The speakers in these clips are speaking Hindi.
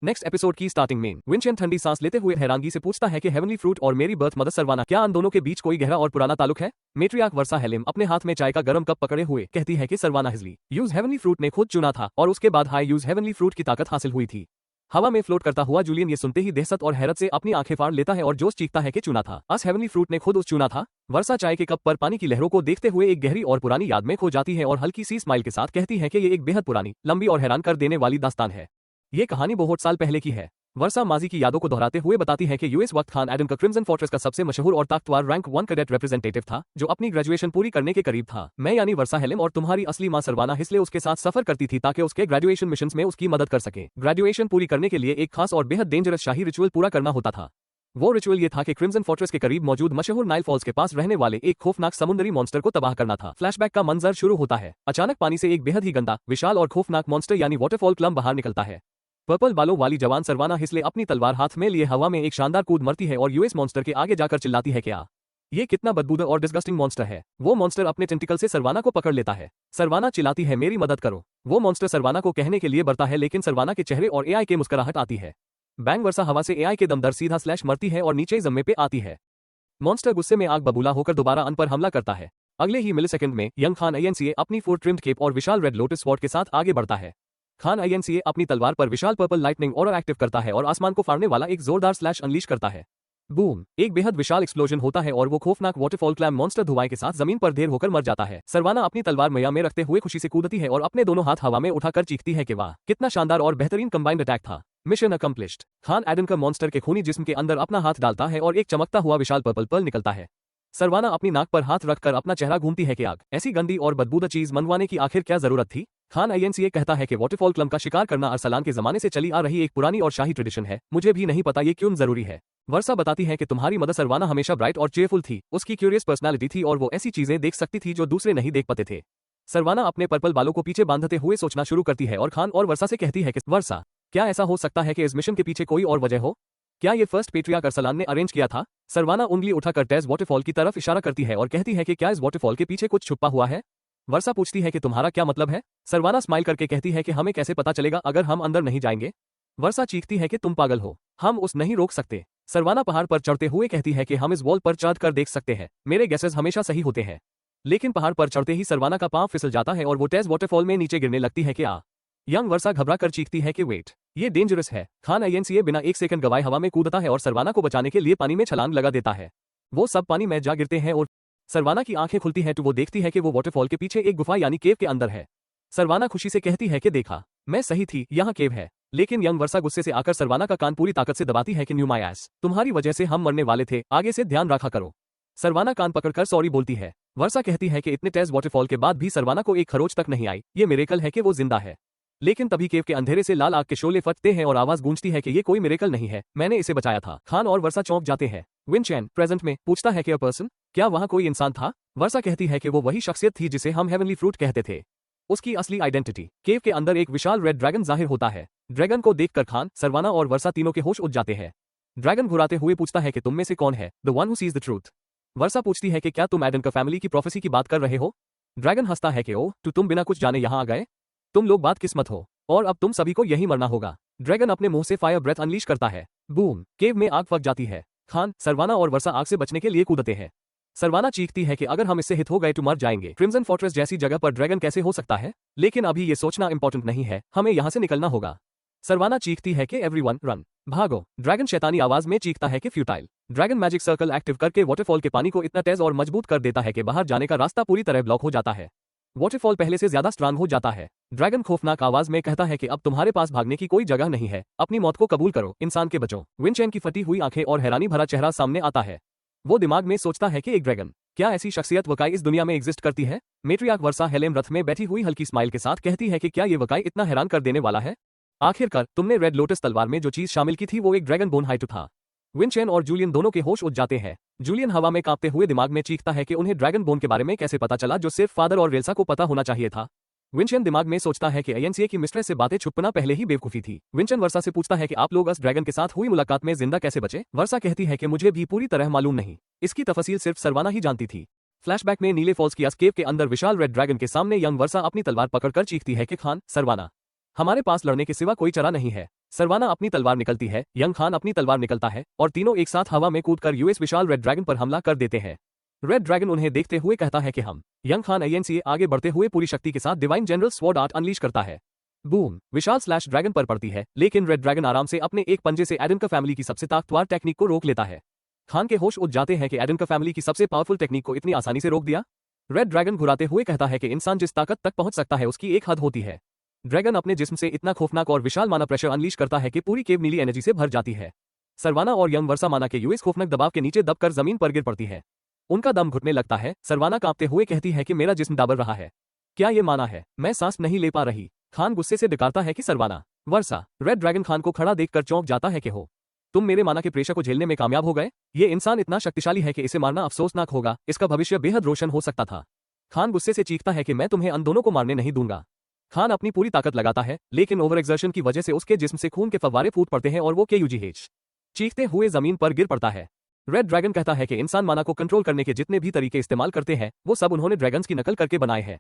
नेक्स्ट एपिसोड की स्टार्टिंग में विंचेन ठंडी सांस लेते हुए हैरानगी से पूछता है कि हेवनली फ्रूट और मेरी बर्थ मदर सरवाना, क्या उन दोनों के बीच कोई गहरा और पुराना ताल्लुक है? मेट्रियार्क वर्सा हेलेम अपने हाथ में चाय का गर्म कप पकड़े हुए कहती है कि Saravana Hijli use heavenly fruit ने खुद चुना था और उसके बाद हाई यूज हेवनली फ्रूट की ताकत हासिल हुई थी। हवा में फ्लोट करता हुआ जूलियन ये सुनते ही दहशत और हैरत से अपनी आंखें फाड़ लेता है और जोश चीखता है कि चुना था, अस हेवनली फ्रूट ने खुद उस चुना था। वर्षा चाय के कप पर पानी की लहरों को देखते हुए एक गहरी और पुरानी याद में खो जाती है और हल्की सी स्माइल के साथ कहती है कि ये एक बेहद पुरानी, लंबी और हैरान कर देने वाली दास्तान है। ये कहानी बहुत साल पहले की है। वर्षा माजी की यादों को दोहराते हुए बताती है कि यूएस वक्त खान एडन का क्रिम्सन फोर्ट्रेस का सबसे मशहूर और ताकतवर रैंक 1 कैडेट रिप्रेजेंटेटिव था, जो अपनी ग्रेजुएशन पूरी करने के करीब था। मैं यानी वर्षा हेलेम और तुम्हारी असली मां सरवाना हिस्ले उसके साथ सफर करती थी ताकि उसके ग्रेजुएशन मिशंस में उसकी मदद कर सके। ग्रेजुएशन पूरी करने के लिए एक खास और बेहद डेंजरस शाही रिचुअल पूरा करना होता था। वो रिचुअल ये था कि क्रिम्सन फोर्ट्रेस के करीब मौजूद मशहूर नाइल फॉल्स के पास रहने वाले एक खौफनाक समुद्री मॉन्स्टर को तबाह करना था। फ्लैशबैक का मंजर शुरू होता है। अचानक पानी से एक बेहद ही गंदा, विशाल और खौफनाक मॉन्स्टर यानी वाटरफॉल क्लम बाहर निकलता है। पर्पल बालों वाली जवान सरवाना हिस्ले अपनी तलवार हाथ में लिए हवा में एक शानदार कूद मरती है और यूएस मॉन्स्टर के आगे जाकर चिल्लाती है, क्या ये कितना बदबूदार और डिस्गस्टिंग मॉन्स्टर है। वो मॉन्स्टर अपने टेंटिकल से सरवाना को पकड़ लेता है। सरवाना चिल्लाती है, मेरी मदद करो। वो मॉन्स्टर सरवाना को कहने के लिए बढ़ता है, लेकिन सरवाना के चेहरे और एआई के मुस्कुराहट आती है। बैंग वर्षा हवा से एआई के दमदर सीधा स्लैश मरती है और नीचे जम्मे पे आती है। मॉन्स्टर गुस्से में आग बबूला होकर दोबारा अन पर हमला करता है। अगले ही मिलीसेकंड में यंग खान आईएनसीए अपनी 4 ट्रिम्ड केप और विशाल रेड लोटस स्वॉर्ड के साथ आगे बढ़ता है। खान आईएनसीए अपनी तलवार पर विशाल पर्पल लाइटनिंग ऑरा एक्टिव करता है और आसमान को फाड़ने वाला एक जोरदार स्लैश अनलीश करता है। बूम! एक बेहद विशाल एक्सप्लोजन होता है और वो खौफनाक वाटरफॉल क्लैम मॉन्स्टर धुआं के साथ जमीन पर ढेर होकर मर जाता है। सरवाना अपनी तलवार मैया में रखते हुए खुशी से कूदती है और अपने दोनों हाथ हवा में उठाकर चीखती है कि वाह, कितना शानदार और बेहतरीन कंबाइंड अटैक था। Mission accomplished. खान एडन का मॉन्स्टर के खूनी जिस्म के अंदर अपना हाथ डालता है और एक चमकता हुआ विशाल पर्पल पर्ल निकलता है। सरवाना अपनी नाक पर हाथ रखकर अपना चेहरा घूमती है कि आग, ऐसी गंदी और बदबूदार चीज मनवाने की आखिर क्या जरूरत थी। खान आईएनसीए कहता है कि वाटरफॉल क्लम का शिकार करना अरसलान के जमाने से चली आ रही एक पुरानी और शाही ट्रेडिशन है। मुझे भी नहीं पता ये क्यों जरूरी है। वर्षा बताती है कि तुम्हारी मदर सरवाना हमेशा ब्राइट और चेयरफुल थी। उसकी क्यूरियस पर्सनालिटी थी और वो ऐसी चीजें देख सकती थी जो दूसरे नहीं देख पाते थे। सरवाना अपने पर्पल बालों को पीछे बांधते हुए सोचना शुरू करती है और खान और वर्षा से कहती है कि वर्षा, क्या ऐसा हो सकता है कि इस मिशन के पीछे कोई और वजह हो? क्या ये फर्स्ट पेट्रियार्क अरसलान ने अरेंज किया था? सरवाना उंगली उठाकर टेज वाटरफॉल की तरफ इशारा करती है और कहती है कि क्या इस वाटरफॉल के पीछे कुछ छुपा हुआ है? वर्षा पूछती है कि तुम्हारा क्या मतलब है? सरवाना स्माइल करके कहती है कि हमें कैसे पता चलेगा अगर हम अंदर नहीं जाएंगे? वर्षा चीखती है कि तुम पागल हो, हम उस नहीं रोक सकते। सरवाना पहाड़ पर चढ़ते हुए कहती है कि हम इस वॉल पर चढ़ कर देख सकते हैं, मेरे गैसेस हमेशा सही होते हैं। लेकिन पहाड़ पर चढ़ते ही सरवाना का पांव फिसल जाता है और वो टेज वाटरफॉल में नीचे गिरने लगती है कि यंग वर्षा घबरा कर चीखती है कि वेट, ये डेंजरस है। खान आईएनसीए बिना एक सेकंड गवाए हवा में कूदता है और सरवाना को बचाने के लिए पानी में छलांग लगा देता है। वो सब पानी में जा गिरते हैं और सरवाना की आंखें खुलती हैं तो वो देखती है कि वो वाटरफॉल के पीछे एक गुफा यानी केव के अंदर है। सरवाना खुशी से कहती है कि देखा, मैं सही थी, यहाँ केव है। लेकिन यंग वर्षा गुस्से से आकर सरवाना का कान पूरी ताकत से दबाती है कि न्यू माय एस, तुम्हारी वजह से हम मरने वाले थे, आगे से ध्यान रखा करो। सरवाना कान पकड़कर सॉरी बोलती है। वर्षा कहती है कि इतने टेज वाटरफॉल के बाद भी सरवाना को एक खरोच तक नहीं आई, ये मिरेकल है कि वो जिंदा है। लेकिन तभी केव के अंधेरे से लाल आग के शोले फटते हैं और आवाज गूंजती है कि ये कोई मिरेकल नहीं है, मैंने इसे बचाया था। खान और वर्षा चौंक जाते हैं। विंचेन प्रेजेंट में पूछता है कि अ पर्सन, क्या वहां कोई इंसान था? वर्षा कहती है कि वो वही शख्सियत थी जिसे हम हेवनली फ्रूट कहते थे। उसकी असली आइडेंटिटी केव के अंदर एक विशाल रेड ड्रैगन जाहिर होता है। ड्रैगन को देखकर खान, सरवाना और वर्षा तीनों के होश उड़ जाते हैं। ड्रैगन घुराते हुए पूछता है कि तुम में से कौन है the one who sees the truth? Varsha पूछती है कि क्या तुम एडन का फैमिली की प्रोफेसी की बात कर रहे हो? ड्रैगन हंसता है कि ओह, तुम बिना कुछ जाने यहाँ आ गए? तुम लोग बात किस्मत हो और अब तुम सभी को यही मरना होगा। ड्रैगन अपने मुंह से फायर ब्रेथ अनलीश करता है। बूम! केव में आग फट जाती है। खान, सरवाना और वर्षा आग से बचने के लिए कूदते हैं। सरवाना चीखती है कि अगर हम इससे हिट हो गए तो मर जाएंगे। क्रिम्सन फोर्ट्रेस जैसी जगह पर ड्रैगन कैसे हो सकता है? लेकिन अभी ये सोचना इंपॉर्टेंट नहीं है, हमें यहाँ से निकलना होगा। सरवाना चीखती है कि एवरीवन रन, भागो। ड्रैगन शैतानी आवाज में चीखता है कि futile. Dragon magic circle active करके वाटरफॉल के पानी को इतना तेज और मजबूत कर देता है कि बाहर जाने का रास्ता पूरी तरह ब्लॉक हो जाता है। वाटरफॉल पहले से ज्यादा स्ट्रांग हो जाता है। ड्रैगन खौफनाक आवाज में कहता है कि अब तुम्हारे पास भागने की कोई जगह नहीं है, अपनी मौत को कबूल करो, इंसान के बचो। विंचेन की फटी हुई आंखें और हैरानी भरा चेहरा सामने आता है। वो दिमाग में सोचता है कि एक ड्रैगन, क्या ऐसी शख्सियत वकाई इस दुनिया में एग्जिस्ट करती है? मेट्रियार्क वर्षा हेलेम रथ में बैठी हुई हल्की स्माइल के साथ कहती है कि क्या ये वकाई इतना हैरान कर देने वाला है? आखिरकार तुमने रेड लोटस तलवार में जो चीज शामिल की थी वो एक ड्रैगन बोन हाइटू था। विंचेन और जूलियन दोनों के होश उड़ जाते हैं। जूलियन हवा में कांपते हुए दिमाग में चीखता है कि उन्हें ड्रैगन बोन के बारे में कैसे पता चला, जो सिर्फ फादर और रेल्सा को पता होना चाहिए था। विंचेन दिमाग में सोचता है कि आईएनसीए की मिस्ट्रेस से बातें छुपना पहले ही बेवकूफी थी। विंचेन वर्षा से पूछता है कि आप लोग उस ड्रैगन के साथ हुई मुलाकात में जिंदा कैसे बचे? वर्षा कहती है कि मुझे भी पूरी तरह मालूम नहीं, इसकी तफसील सिर्फ सरवाना ही जानती थी। फ्लैशबैक में नीले फॉल्स की केव के अंदर विशाल रेड ड्रैगन के सामने यंग वर्षा अपनी तलवार पकड़कर चीखती है कि खान, सरवाना, हमारे पास लड़ने के सिवा कोई चारा नहीं है। सरवाना अपनी तलवार निकलती है, यंग खान अपनी तलवार निकलता है और तीनों एक साथ हवा में कूदकर यूएस विशाल रेड ड्रैगन पर हमला कर देते हैं। रेड ड्रैगन उन्हें देखते हुए कहता है कि हम। यंग खान एनसीए आगे बढ़ते हुए पूरी शक्ति के साथ divine general sword art unleash करता है। बूम विशाल स्लैश ड्रैगन पर पड़ती है, लेकिन रेड ड्रैगन आराम से अपने एक पंजे से एडन का फैमिली की सबसे ताकतवर टेक्निक को रोक लेता है। खान के होश उड़ जाते हैं कि एडन का फैमिली की सबसे पावरफुल टेक्निक को इतनी आसानी से रोक दिया। रेड ड्रैगन घुराते हुए कहता है कि इंसान जिस ताकत तक पहुंच सकता है उसकी एक हद होती है। ड्रैगन अपने जिस्म से इतना खौफनाक और विशाल माना प्रेशर अनलीश करता है कि पूरी केव नीली एनर्जी से भर जाती है। सरवाना और यंग वर्षा माना के यूएस खौफनाक दबाव के नीचे दबकर जमीन पर गिर पड़ती है। उनका दम घुटने लगता है। सरवाना कांपते हुए कहती है कि मेरा जिस्म दाबर रहा है। क्या ये माना है? मैं सांस नहीं ले पा रही। खान गुस्से से डिकारता है कि सरवाना। वर्षा। रेड ड्रैगन खान को खड़ा देखकर चौंक जाता है कि हो, तुम मेरे माना के प्रेशर को झेलने में कामयाब हो गए। ये इंसान इतना शक्तिशाली है कि इसे मारना अफसोसनाक होगा, इसका भविष्य बेहद रोशन हो सकता था। खान गुस्से से चीखता है कि मैं तुम्हें अन दोनों को मारने नहीं दूंगा। खान अपनी पूरी ताकत लगाता है, लेकिन ओवर एक्सर्शन की वजह से उसके जिस्म से खून के फव्वारे फूट पड़ते हैं और वो केयूजीएच चीखते हुए जमीन पर गिर पड़ता है। रेड ड्रैगन कहता है कि इंसान माना को कंट्रोल करने के जितने भी तरीके इस्तेमाल करते हैं वो सब उन्होंने ड्रैगन्स की नकल करके बनाए हैं।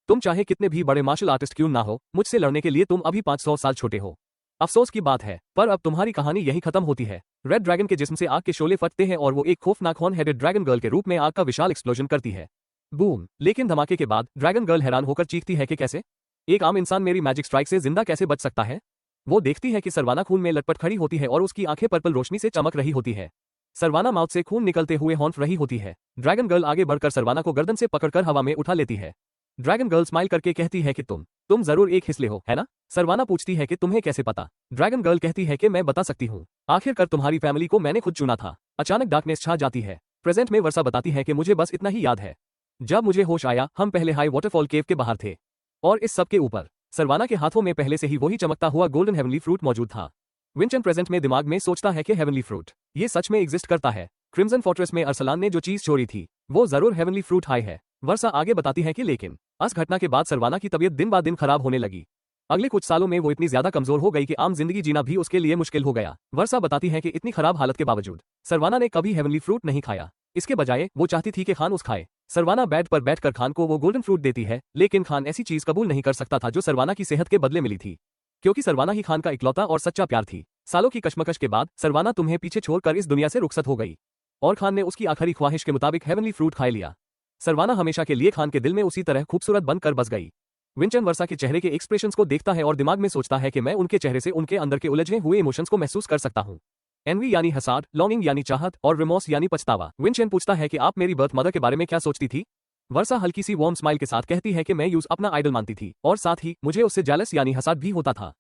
तुम चाहे कितने भी बड़े मार्शल आर्टिस्ट क्यों ना हो, मुझसे लड़ने के लिए तुम अभी 500 साल छोटे हो। अफसोस की बात है, पर अब तुम्हारी कहानी यही खत्म होती है। रेड ड्रैगन के जिस्म से आग के शोले फटते हैं और वो एक खौफनाक हॉर्न हेडेड ड्रैगन गर्ल के रूप में आग का विशाल एक्सप्लोजन करती है। बूम। लेकिन धमाके के बाद ड्रैगन गर्ल हैरान होकर चीखती है कि कैसे एक आम इंसान मेरी मैजिक स्ट्राइक से जिंदा कैसे बच सकता है। वो देखती है कि सरवाना खून में लटपट खड़ी होती है और उसकी आंखें पर्पल रोशनी से चमक रही होती है। सरवाना माउथ से खून निकलते हुए हॉन्फ रही होती है। ड्रैगन गर्ल आगे बढ़कर सरवाना को गर्दन से पकड़कर हवा में उठा लेती है। ड्रैगन गर्ल स्माइल करके कहती है कि तुम जरूर एक हिस्ले हो, है ना? सरवाना पूछती है कि तुम्हें कैसे पता? ड्रैगन गर्ल कहती है कि मैं बता सकती हूँ, आखिरकार तुम्हारी फैमिली को मैंने खुद चुना था। अचानक डार्कनेस छा जाती है। प्रेजेंट में वर्षा बताती है कि मुझे बस इतना ही याद है, जब मुझे होश आया हम पहले हाई वाटरफॉल केव के बाहर थे और इस सब के ऊपर सरवाना के हाथों में पहले से ही वही चमकता हुआ गोल्डन हेवनली फ्रूट मौजूद था। विंचन प्रेजेंट में दिमाग में सोचता है कि हेवनली फ्रूट ये सच में एग्जिस्ट करता है। क्रिम्सन फोर्ट्रेस में अरसलान ने जो चीज चोरी थी वो जरूर हेवनली फ्रूट हाई है। वर्षा आगे बताती है कि लेकिन इस घटना के बाद सरवाना की तबीयत दिन ब दिन खराब होने लगी। अगले कुछ सालों में वो इतनी ज्यादा कमजोर हो गई कि आम जिंदगी जीना भी उसके लिए मुश्किल हो गया। वर्षा बताती है कि इतनी खराब हालत के बावजूद सरवाना ने कभी हेवनली फ्रूट नहीं खाया। इसके बजाय वो चाहती थी कि खान उस खाए। सरवाना बेड पर बैठकर खान को वो गोल्डन फ्रूट देती है, लेकिन खान ऐसी चीज कबूल नहीं कर सकता था जो सरवाना की सेहत के बदले मिली थी, क्योंकि सरवाना ही खान का इकलौता और सच्चा प्यार थी। सालों की कशमकश के बाद सरवाना तुम्हें पीछे छोड़कर इस दुनिया से रुखसत हो गई और खान ने उसकी आखिरी ख्वाहिश के मुताबिक हेवनली फ्रूट खाए लिया। सरवाना हमेशा के लिए खान के दिल में उसी तरह खूबसूरत बनकर बस गई। विंचन वर्षा के चेहरे के एक्सप्रेशंस को देखता है और दिमाग में सोचता है कि मैं उनके चेहरे से उनके अंदर के उलझे हुए इमोशंस को महसूस कर सकता हूँ। एनवी यानी हसाद, लॉन्गिंग यानी चाहत और रिमोर्स यानी पछतावा। विंचन पूछता है कि आप मेरी बर्थ मदर के बारे में क्या सोचती थी? वर्षा हल्की सी वार्म स्माइल के साथ कहती है कि मैं यूज अपना आइडल मानती थी और साथ ही मुझे उससे जेलस यानी हसाद भी होता था।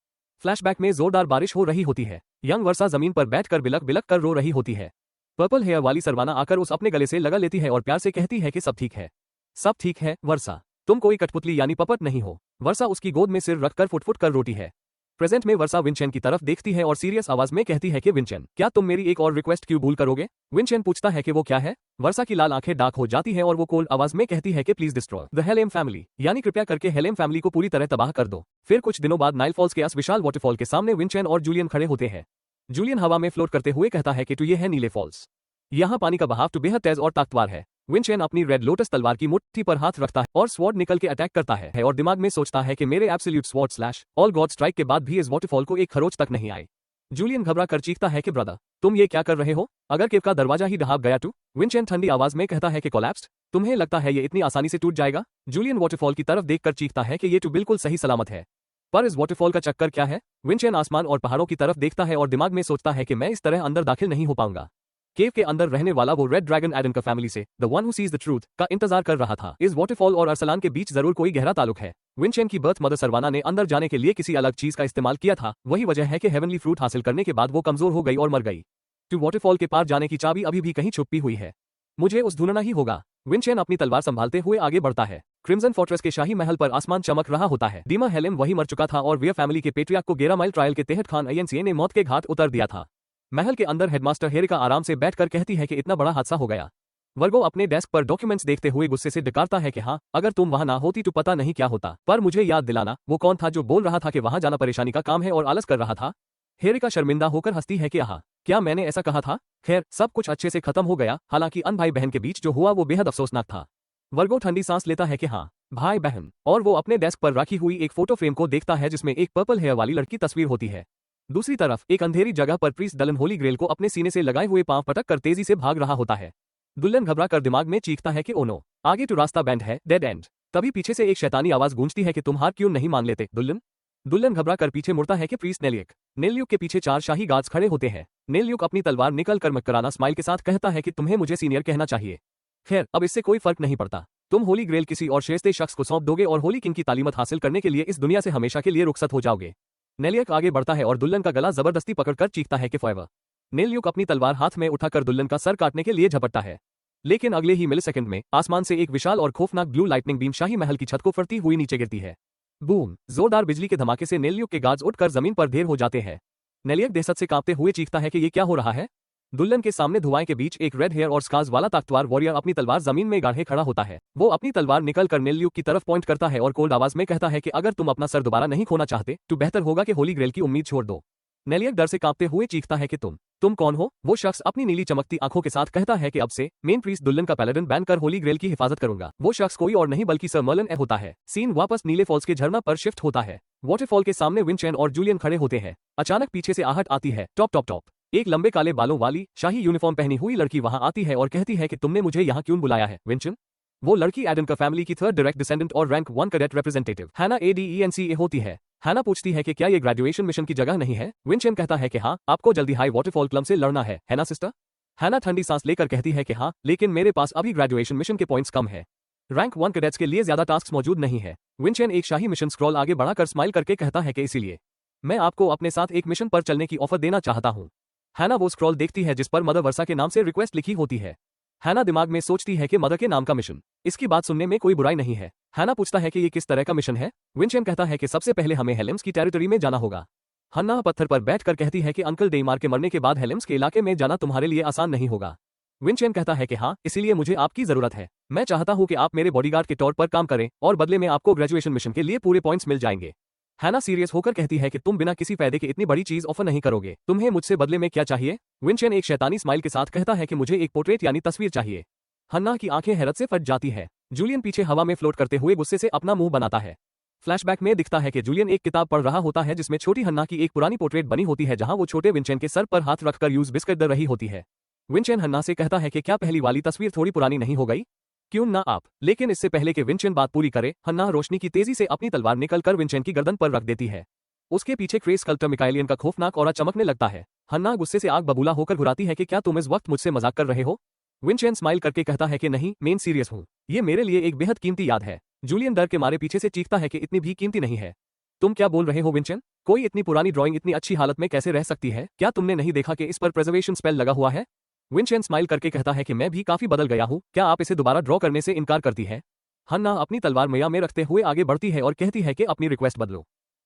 फ्लैशबैक में जोरदार बारिश हो रही होती है। यंग वर्षा जमीन पर बैठकर बिलक बिलक कर रो रही होती है। पर्पल हेयर वाली सरवाना आकर उस अपने गले से लगा लेती है और प्यार से कहती है कि सब ठीक है, सब ठीक है वर्षा, तुम कोई कठपुतली यानी पपट नहीं हो। वर्षा उसकी गोद में सिर रखकर फुट-फुट कर रोती है। प्रेजेंट में वर्षा विंचन की तरफ देखती है और सीरियस आवाज में कहती है कि विंचन, क्या तुम मेरी एक और रिक्वेस्ट क्यों भूल करोगे? विंचन पूछता है कि वो क्या है? वर्षा की लाल आंखें डार्क हो जाती हैं और वो कोल्ड आवाज में कहती है कि प्लीज डिस्ट्रॉय द हेलेम फैमिली, यानी कृपया करके हेलेम फैमिली को पूरी तरह तबाह कर दो। फिर कुछ दिनों बाद नाइल फॉल्स के इस विशाल वाटरफॉल के सामने विंचन और जूलियन खड़े होते हैं। जूलियन हवा में फ्लोट करते हुए कहता है कि ये है नीले फॉल्स, यहाँ पानी का बहाव बेहद तेज और ताकतवर है। विंचन अपनी रेड लोटस तलवार की मुट्ठी पर हाथ रखता है और स्वॉर्ड निकल के अटैक करता है और दिमाग में सोचता है कि मेरे absolute sword slash all God strike के बाद भी इस वाटरफॉल को एक खरोच तक नहीं आए। जूलियन घबरा कर चीखता है कि ब्रदर, तुम ये क्या कर रहे हो? अगर केव का दरवाजा ही ढहाक गया तो? विंचन ठंडी आवाज में कहता है कि कोलैप्स्ड, तुम्हें लगता है ये इतनी आसानी से टूट जाएगा? जूलियन वाटरफॉल की तरफ देखकर चीखता है कि ये तो बिल्कुल सही सलामत है, पर इस वाटरफॉल का चक्कर क्या है? विंचन आसमान और पहाड़ों की तरफ देखता है और दिमाग में सोचता है कि मैं इस तरह अंदर दाखिल नहीं हो पाऊंगा। केव के अंदर रहने वाला वो रेड ड्रैगन एडन का फैमिली से the one who sees the truth का इंतजार कर रहा था। इस वाटरफॉल और अरसलान के बीच जरूर कोई गहरा ताल्लुक है। विंचन की बर्थ मदर सरवाना ने अंदर जाने के लिए किसी अलग चीज का इस्तेमाल किया था। वही वजह है कि हेवनली फ्रूट हासिल करने के बाद वो कमजोर हो गई और मर गई। तो वाटरफॉल के पार जाने की चाबी अभी भी कहीं छुपी हुई है, मुझे उस ढूंढना ही होगा। विंचन अपनी तलवार संभालते हुए आगे बढ़ता है। क्रिम्सन फोर्ट्रेस के शाही महल पर आसमान चमक रहा होता है। डीमा हेलेम वही मर चुका था और वियर फैमिली के पेट्रियार्क को 11 माइल ट्रायल के तहत खान आईएनसीए ने मौत के घाट उतर दिया था। महल के अंदर हेडमास्टर हेरिका आराम से बैठकर कहती है कि इतना बड़ा हादसा हो गया। वर्गो अपने डेस्क पर डॉक्यूमेंट्स देखते हुए गुस्से से डकारता है कि हाँ, अगर तुम वहां ना होती तो पता नहीं क्या होता। पर मुझे याद दिलाना, वो कौन था जो बोल रहा था कि वहां जाना परेशानी का काम है और आलस कर रहा था? हेरिका शर्मिंदा होकर हंसती है कि आहा, क्या मैंने ऐसा कहा था? खैर, सब कुछ अच्छे से खत्म हो गया। हालांकि अन भाई बहन के बीच जो हुआ वो बेहद अफसोसनाक था। वर्गो ठंडी सांस लेता है कि हाँ, भाई बहन, और वो अपने डेस्क पर रखी हुई एक फोटो फ्रेम को देखता है जिसमें एक पर्पल हेयर वाली लड़की तस्वीर होती है। दूसरी तरफ एक अंधेरी जगह पर प्रीस्ट डलन होली ग्रेल को अपने सीने से लगाए हुए पांव पटक कर तेजी से भाग रहा होता है। दुल्हन घबरा कर दिमाग में चीखता है कि ओ नो, आगे तो रास्ता बैंड है, डेड एंड। तभी पीछे से एक शैतानी आवाज गूंजती है कि तुम हार क्यों नहीं मान लेते दुल्हन घबरा कर पीछे मुड़ता है कि प्रीस्ट नेल्युक के पीछे 4 शाही गार्ड्स खड़े होते हैं। नेल्युक अपनी तलवार निकल कर मक्कराना स्माइल के साथ कहता है कि तुम्हें मुझे सीनियर कहना चाहिए। खैर, अब इससे कोई फर्क नहीं पड़ता। तुम होली ग्रेल किसी और शेस्ते शख्स को सौंप दोगे और होली किंग की तालीमत हासिल करने के लिए इस दुनिया से हमेशा के लिए रुखसत हो जाओगे। नेल्युक आगे बढ़ता है और दुल्हन का गला जबरदस्ती पकड़कर चीखता है कि फॉरएवर। नेल्युक अपनी तलवार हाथ में उठाकर दुल्हन का सर काटने के लिए झपटता है, लेकिन अगले ही मिलीसेकंड में आसमान से एक विशाल और खौफनाक ब्लू लाइटनिंग बीम शाही महल की छत को फटती हुई नीचे गिरती है। बूम! जोरदार बिजली के धमाके से नेल्युक के गार्ड्स उठकर जमीन पर ढेर हो जाते हैं। नेल्युक दहशत से कांपते हुए चीखता है कि ये क्या हो रहा है। दुल्हन के सामने धुआं के बीच एक रेड हेयर और स्कार्स वाला ताकतवर वॉरियर अपनी तलवार जमीन में गाढ़े खड़ा होता है। वो अपनी तलवार निकल कर नेल्युक की तरफ पॉइंट करता है और कोल्ड आवाज में कहता है कि अगर तुम अपना सर दोबारा नहीं खोना चाहते तो बेहतर होगा कि होली ग्रेल की उम्मीद छोड़ दो। नेल्युक डर से कांपते हुए चीखता है कि तुम कौन हो। वो शख्स अपनी नीली चमकती आंखों के साथ कहता है कि अब से मेन प्रीस्ट दुल्हन का पैलेडन बैन कर होली ग्रेल की हिफाजत करूंगा। वो शख्स कोई और नहीं बल्कि सर मर्लिन होता है। सीन वापस नीले फॉल्स के झरना पर शिफ्ट होता है। वाटरफॉल के सामने विंचेन और जूलियन खड़े होते हैं। अचानक पीछे से आहट आती है। Top top top. एक लंबे काले बालों वाली शाही यूनिफॉर्म पहनी हुई लड़की वहां आती है और कहती है कि तुमने मुझे यहाँ क्यों बुलाया है विंचन। वो लड़की एडनकर फैमिली की 3rd डायरेक्ट डिसेंडेंट और रैंक 1 कैडेट रिप्रेजेंटेटिव हैना ADENCA होती है। हैना पूछती है कि क्या ये ग्रेजुएशन मिशन की जगह नहीं है। विंचेन कहता है कि हाँ, आपको जल्दी हाई वाटरफॉल क्लब से लड़ना है ना सिस्टर। हैना ठंडी सांस लेकर कहती है कि हाँ, लेकिन मेरे पास अभी ग्रेजुएशन मिशन के पॉइंट्स कम है। रैंक 1 कैडेट्स के लिए ज्यादा टास्क मौजूद नहीं है। विंचेन एक शाही मिशन स्क्रॉल आगे बढ़ाकर स्माइल करके कहता है कि इसीलिए मैं आपको अपने साथ एक मिशन पर चलने की ऑफर देना चाहता हूँ। हैना वो स्क्रॉल देखती है जिस पर मदर वर्षा के नाम से रिक्वेस्ट लिखी होती है। हैना दिमाग में सोचती है कि मदर के नाम का मिशन, इसकी बात सुनने में कोई बुराई नहीं है। हैना पूछता है कि ये किस तरह का मिशन है। विंचेन कहता है कि सबसे पहले हमें हेलेम्स की टेरिटरी में जाना होगा। हन्ना पत्थर पर बैठकर कहती है कि अंकल डेमार के मरने के बाद हेलेम्स के इलाके में जाना तुम्हारे लिए आसान नहीं होगा। विंचेन कहता है कि हाँ, इसीलिए मुझे आपकी जरूरत है। मैं चाहता हूँ कि आप मेरे बॉडीगार्ड के तौर पर काम करें और बदले में आपको ग्रेजुएशन मिशन के लिए पूरे पॉइंट्स मिल जाएंगे। हैना सीरियस होकर कहती है कि तुम बिना किसी फायदे के इतनी बड़ी चीज ऑफर नहीं करोगे। तुम्हें मुझसे बदले में क्या चाहिए। विंचेन एक शैतानी स्माइल के साथ कहता है कि मुझे एक पोर्ट्रेट यानी तस्वीर चाहिए। हन्ना की आंखें हैरत से फट जाती है। जूलियन पीछे हवा में फ्लोट करते हुए गुस्से से अपना मुंह बनाता है। फ्लैशबैक में दिखता है कि जूलियन एक किताब पढ़ रहा होता है जिसमें छोटी हन्ना की एक पुरानी पोर्ट्रेट बनी होती है जहां वो छोटे विंचेन के सर पर हाथ रखकर यूज बिस्किट दे रही होती है। विंचेन हन्ना से कहता है कि क्या पहली वाली तस्वीर थोड़ी पुरानी नहीं हो गई। क्यों ना आप। लेकिन इससे पहले कि विंचेन बात पूरी करे, हन्ना रोशनी की तेजी से अपनी तलवार निकलकर विंचेन की गर्दन पर रख देती है। उसके पीछे क्रेस स्कल्प्टर मिकाइलियन का खौफनाक ऑरा चमकने लगता है। हन्ना गुस्से से आग बबूला होकर घुराती है कि क्या तुम इस वक्त मुझसे मजाक कर रहे हो। विंचेन स्माइल करके कहता है कि नहीं, मैं सीरियस हूँ। ये मेरे लिए एक बेहद कीमती याद है। जूलियन डर के मारे पीछे से चीखता है कि इतनी भी कीमती नहीं है। तुम क्या बोल रहे हो विंचेन। कोई इतनी पुरानी ड्राइंग इतनी अच्छी हालत में कैसे रह सकती है। क्या तुमने नहीं देखा कि इस पर प्रिजर्वेशन स्पेल लगा हुआ है। विंचेन स्माइल करके कहता है कि मैं भी काफी बदल गया हूँ। क्या आप इसे दोबारा ड्रॉ करने से इनकार करती है। हन्ना अपनी तलवार मैया में रखते हुए आगे बढ़ती है और कहती है कि अपनी रिक्वेस्ट बदलो,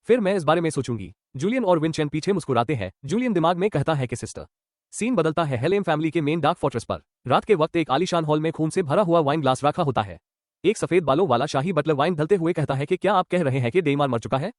फिर मैं इस बारे में सोचूंगी। जूलियन और विंचेन पीछे मुस्कुराते हैं। जूलियन दिमाग में कहता है कि सिस्टर। सीन बदलता है हेलेम फैमिली के मेन डार्क फोर्ट्रेस पर। रात के वक्त एक आलीशान हॉल में खून से भरा हुआ वाइन ग्लास रखा होता है। एक सफेद बालों वाला शाही बटलर वाइन ढलते हुए कहता है कि क्या आप कह रहे हैं कि डेमार मर चुका है।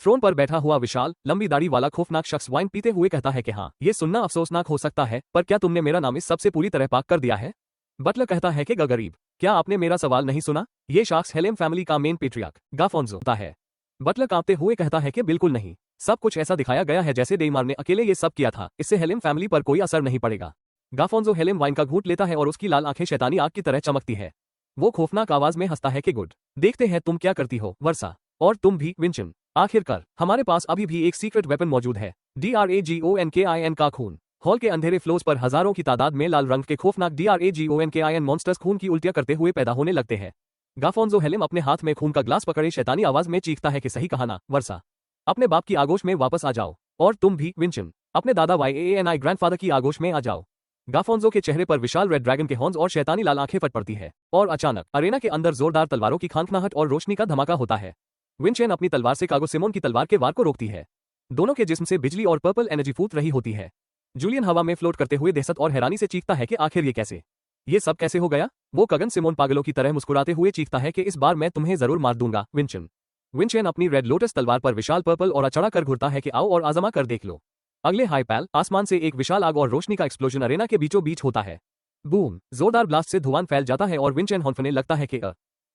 थ्रोन पर बैठा हुआ विशाल लंबी दाढ़ी वाला खौफनाक शख्स वाइन पीते हुए कहता है कि हाँ, ये सुनना अफसोसनाक हो सकता है, पर क्या तुमने मेरा नाम इस सबसे पूरी तरह पाक कर दिया है। बटलर कहता है कि गरीब, क्या आपने मेरा सवाल नहीं सुना। ये शख्स हेलेम फैमिली का मेन पेट्रियार्क गाफोंजो होता है। बटलर कांपते हुए कहता है कि बिल्कुल नहीं, सब कुछ ऐसा दिखाया गया है जैसे डेमार ने अकेले ये सब किया था। इससे हेलेम फैमिली पर कोई असर नहीं पड़ेगा। गाफोंजो हेलेम वाइन का घूंट लेता है और उसकी लाल आंखें शैतानी आग की तरह चमकती है। वो खौफनाक आवाज में हंसता है कि गुड, देखते हैं तुम क्या करती हो वर्षा, और तुम भी विंचन। आखिरकार हमारे पास अभी भी एक सीक्रेट वेपन मौजूद है। DRAGONKIN का खून। हॉल के अंधेरे फ्लोर्स पर हजारों की तादाद में लाल रंग के खौफनाक DRAGONKIN मॉन्स्टर्स खून की उल्टियां करते हुए पैदा होने लगते हैं। गाफोंजो हेलेम अपने हाथ में खून का ग्लास पकड़े शैतानी आवाज में चीखता है कि सही कहा ना वर्षा, अपने बाप की आगोश में वापस आ जाओ। और तुम भी विंचन, अपने दादा YANI ग्रैंडफादर की आगोश में आ जाओ। गाफोंजो के चेहरे पर विशाल रेड ड्रैगन के हॉर्न्स और शैतानी लाल आंखें फट पड़ती है और अचानक अरेना के अंदर जोरदार तलवारों की खानखनाहट और रोशनी का धमाका होता है। विंचेन अपनी तलवार से कागो सिमोन की तलवार के वार को रोकती है। दोनों के जिस्म से बिजली और पर्पल एनर्जी फूट रही होती है। जूलियन हवा में फ्लोट करते हुए दहशत और हैरानी से चीखता है कि आखिर ये सब कैसे हो गया। वो कगन सिमोन पागलों की तरह मुस्कुराते हुए चीखता है कि इस बार मैं तुम्हें जरूर मार दूंगा विंचन। विंचेन अपनी रेड लोटस तलवार पर विशाल पर्पल और चढ़ा कर घुरता है कि आओ और आजमा कर देख लो। अगले हाई पैल आसमान से एक विशाल आग और रोशनी का एक्सप्लोजन अरेना के बीचों बीच होता है। बूम! जोरदार ब्लास्ट से धुआं फैल जाता है और विंचेन हौंफने लगता है कि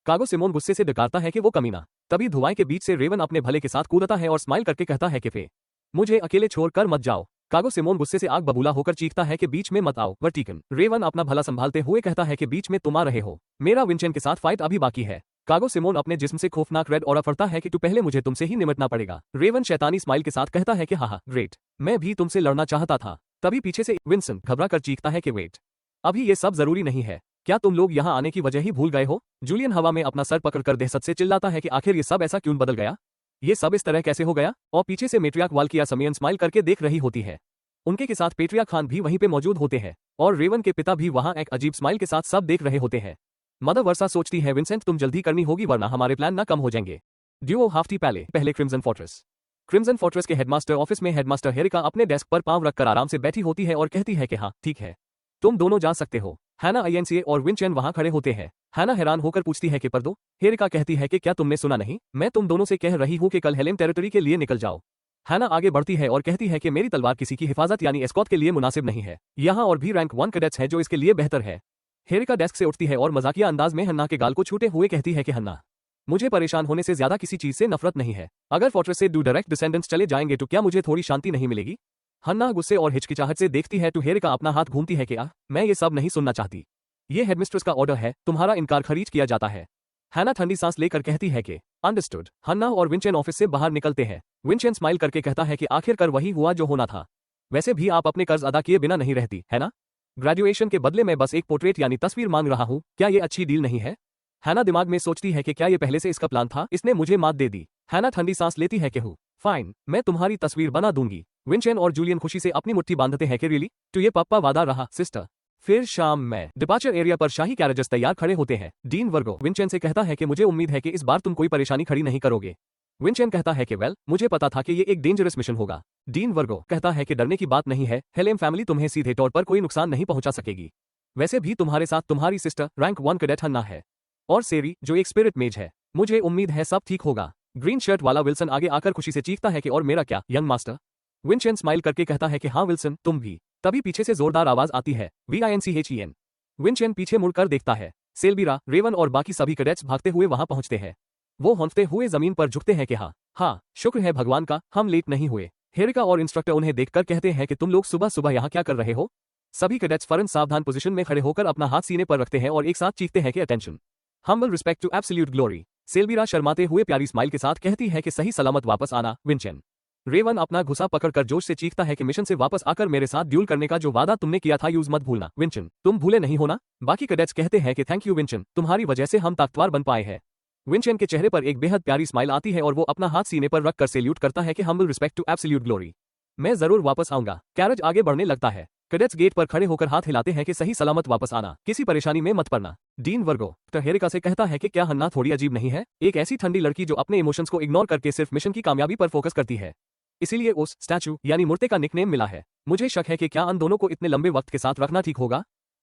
कागो सिमोन गुस्से से डकारता है कि वो कमीना। तभी धुआं के बीच से रेवन अपने भले के साथ कूदता है और स्माइल करके कहता है कि फे मुझे अकेले छोड़कर मत जाओ। कागो सिमोन गुस्से से आग बबूला होकर चीखता है कि बीच में मत आओ। वर्टिकन रेवन अपना भला संभालते हुए कहता है कि बीच में तुम आ रहे हो, मेरा विंचेन के साथ फाइट अभी बाकी है। कागो सिमोन अपने जिस्म से खौफनाक रेड ऑरा फड़ता है कि तू पहले मुझे तुमसे ही निपटना पड़ेगा। रेवन शैतानी स्माइल के साथ कहता है कि हाँ ग्रेट, मैं भी तुमसे लड़ना चाहता था। तभी पीछे से विंसेंट घबरा कर चीखता है कि वेट, अभी ये सब जरूरी नहीं है। क्या तुम लोग यहाँ आने की वजह ही भूल गए हो? जूलियन हवा में अपना सर पकड़कर दहशत से चिल्लाता है कि आखिर ये सब ऐसा क्यों बदल गया, ये सब इस तरह कैसे हो गया? और पीछे से मेट्रियार्क वाल्किया समियन स्माइल करके देख रही होती है। उनके के साथ पेट्रियार्क खान भी वहीं पे मौजूद होते हैं और रेवन के पिता भी वहां एक अजीब स्माइल के साथ सब देख रहे होते हैं। मदर वर्सा सोचती है विंसेंट तुम जल्दी करनी होगी वरना हमारे प्लान ना कम हो जाएंगे। ड्यूओ हाफ्टी पहले क्रिम्सन फोर्ट्रेस के हेडमास्टर ऑफिस में हेडमास्टर हेरिका अपने डेस्क पर पांव रखकर आराम से बैठी होती है और कहती है कि हाँ ठीक है, तुम दोनों जा सकते हो। हैना आईएनसीए और विंचेन वहां खड़े होते हैं। हैना हैरान होकर पूछती है कि पर दो। हेरिका कहती है कि क्या तुमने सुना नहीं, मैं तुम दोनों से कह रही हूँ कि कल हेलेम टेरिटरी के लिए निकल जाओ। हैना आगे बढ़ती है और कहती है कि मेरी तलवार किसी की हिफाजत यानी एस्कॉर्ट के लिए मुनासिब नहीं है। यहाँ और भी रैंक 1 कैडेट्स हैं जो इसके लिए बेहतर है। हेरिका डेस्क से उठती है और मजाकिया अंदाज में हन्ना के गाल को छूटे हुए कहती है कि हन्ना, मुझे परेशान होने से ज्यादा किसी चीज से नफरत नहीं है। अगर फोर्ट्रेस से डायरेक्ट डिसेंडेंट्स चले जाएंगे तो क्या मुझे थोड़ी शांति नहीं मिलेगी? हन्ना गुस्से और हिचकिचाहट से देखती है तो हेरिका अपना हाथ घूमती है कि मैं ये सब नहीं सुनना चाहती। ये हेडमिस्ट्रेस का ऑर्डर है, तुम्हारा इनकार खरीज किया जाता है। हैना ठंडी सांस लेकर कहती है कि अंडरस्टूड। हन्ना और विंचेन ऑफिस से बाहर निकलते हैं। विंचेन स्माइल करके कहता है कि आखिरकार वही हुआ जो होना था। वैसे भी आप अपने कर्ज अदा किए बिना नहीं रहती, है ना? ग्रेजुएशन के बदले में बस एक पोर्ट्रेट यानी तस्वीर मांग रहा हूँ, क्या ये अच्छी डील नहीं है? हैना दिमाग में सोचती है कि क्या ये पहले से इसका प्लान था, इसने मुझे मात दे दी। हैना ठंडी सांस लेती है कि हूँ फाइन, मैं तुम्हारी तस्वीर बना दूंगी। विंचेन और जूलियन खुशी से अपनी मुट्ठी बांधते हैं कि रियली, तो ये पप्पा वादा रहा सिस्टर। फिर शाम में डिपार्चर एरिया पर शाही कैरेजेस तैयार खड़े होते हैं। डीन वर्गो विंचेन से कहता है कि मुझे उम्मीद है कि इस बार तुम कोई परेशानी खड़ी नहीं करोगे। विंचेन कहता है कि वेल, मुझे पता था कि ये एक डेंजरस मिशन होगा। डीन वर्गो कहता है कि डरने की बात नहीं है, हेलेम फैमिली तुम्हें सीधे तौर पर कोई नुकसान नहीं पहुंचा सकेगी। वैसे भी तुम्हारे साथ तुम्हारी सिस्टर रैंक 1 कैडेट हन्ना है और सेरी जो एक स्पिरिट मेज है। मुझे उम्मीद है सब ठीक होगा। ग्रीन शर्ट वाला विल्सन आगे आकर खुशी से चीखता है कि और मेरा क्या यंग मास्टर? विंचेन स्माइल करके कहता है कि हाँ विल्सन, तुम भी। तभी पीछे से जोरदार आवाज आती है VINCHEN। विंचेन पीछे मुड़कर देखता है। सेल्बीरा, रेवन और बाकी सभी कैडेट्स भागते हुए वहां पहुंचते हैं। वो हौंकते हुए जमीन पर झुकते हैं कि हाँ शुक्र है भगवान का, हम लेट नहीं हुए। हेरिका और इंस्ट्रक्टर उन्हें देखकर कहते हैं कि तुम लोग सुबह सुबह यहाँ क्या कर रहे हो? सभी कैडेट्स फौरन सावधान पोजीशन में खड़े होकर अपना हाथ सीने पर रखते हैं और एक साथ चीखते हैं कि attention, humble respect to absolute glory. सेल्बीरा शर्माते हुए प्यारी स्माइल के साथ कहती है कि सही सलामत वापस आना विंचेन। रेवन अपना घुसा पकड़कर जोश से चीखता है कि मिशन से वापस आकर मेरे साथ ड्यूल करने का जो वादा तुमने किया था यूज मत भूलना विंचेन, तुम भूले नहीं होना। बाकी कैडेट्स कहते हैं कि थैंक यू विंचेन, तुम्हारी वजह से हम ताकतवर बन पाए हैं। विंचेन के चेहरे पर एक बेहद प्यारी स्माइल आती है और वो अपना हाथ सीने पर रखकर सैल्यूट करता है कि humble respect to absolute glory, मैं जरूर वापस आऊंगा। कैरेज आगे बढ़ने लगता है। कैडेट्स गेट पर खड़े होकर हाथ हिलाते हैं कि सही सलामत वापस आना, किसी परेशानी में मत पड़ना। डीन वर्गो हेरिका से कहता है कि क्या हन्ना थोड़ी अजीब नहीं है? एक ऐसी ठंडी लड़की जो अपने इमोशंस को इग्नोर करके सिर्फ मिशन की कामयाबी पर फोकस करती है, इसीलिए उस स्टैचू यानी मूर्ति का निकनेम मिला है। मुझे शक है कि क्या उन दोनों को इतने लंबे वक्त के साथ रखना ठीक होगा?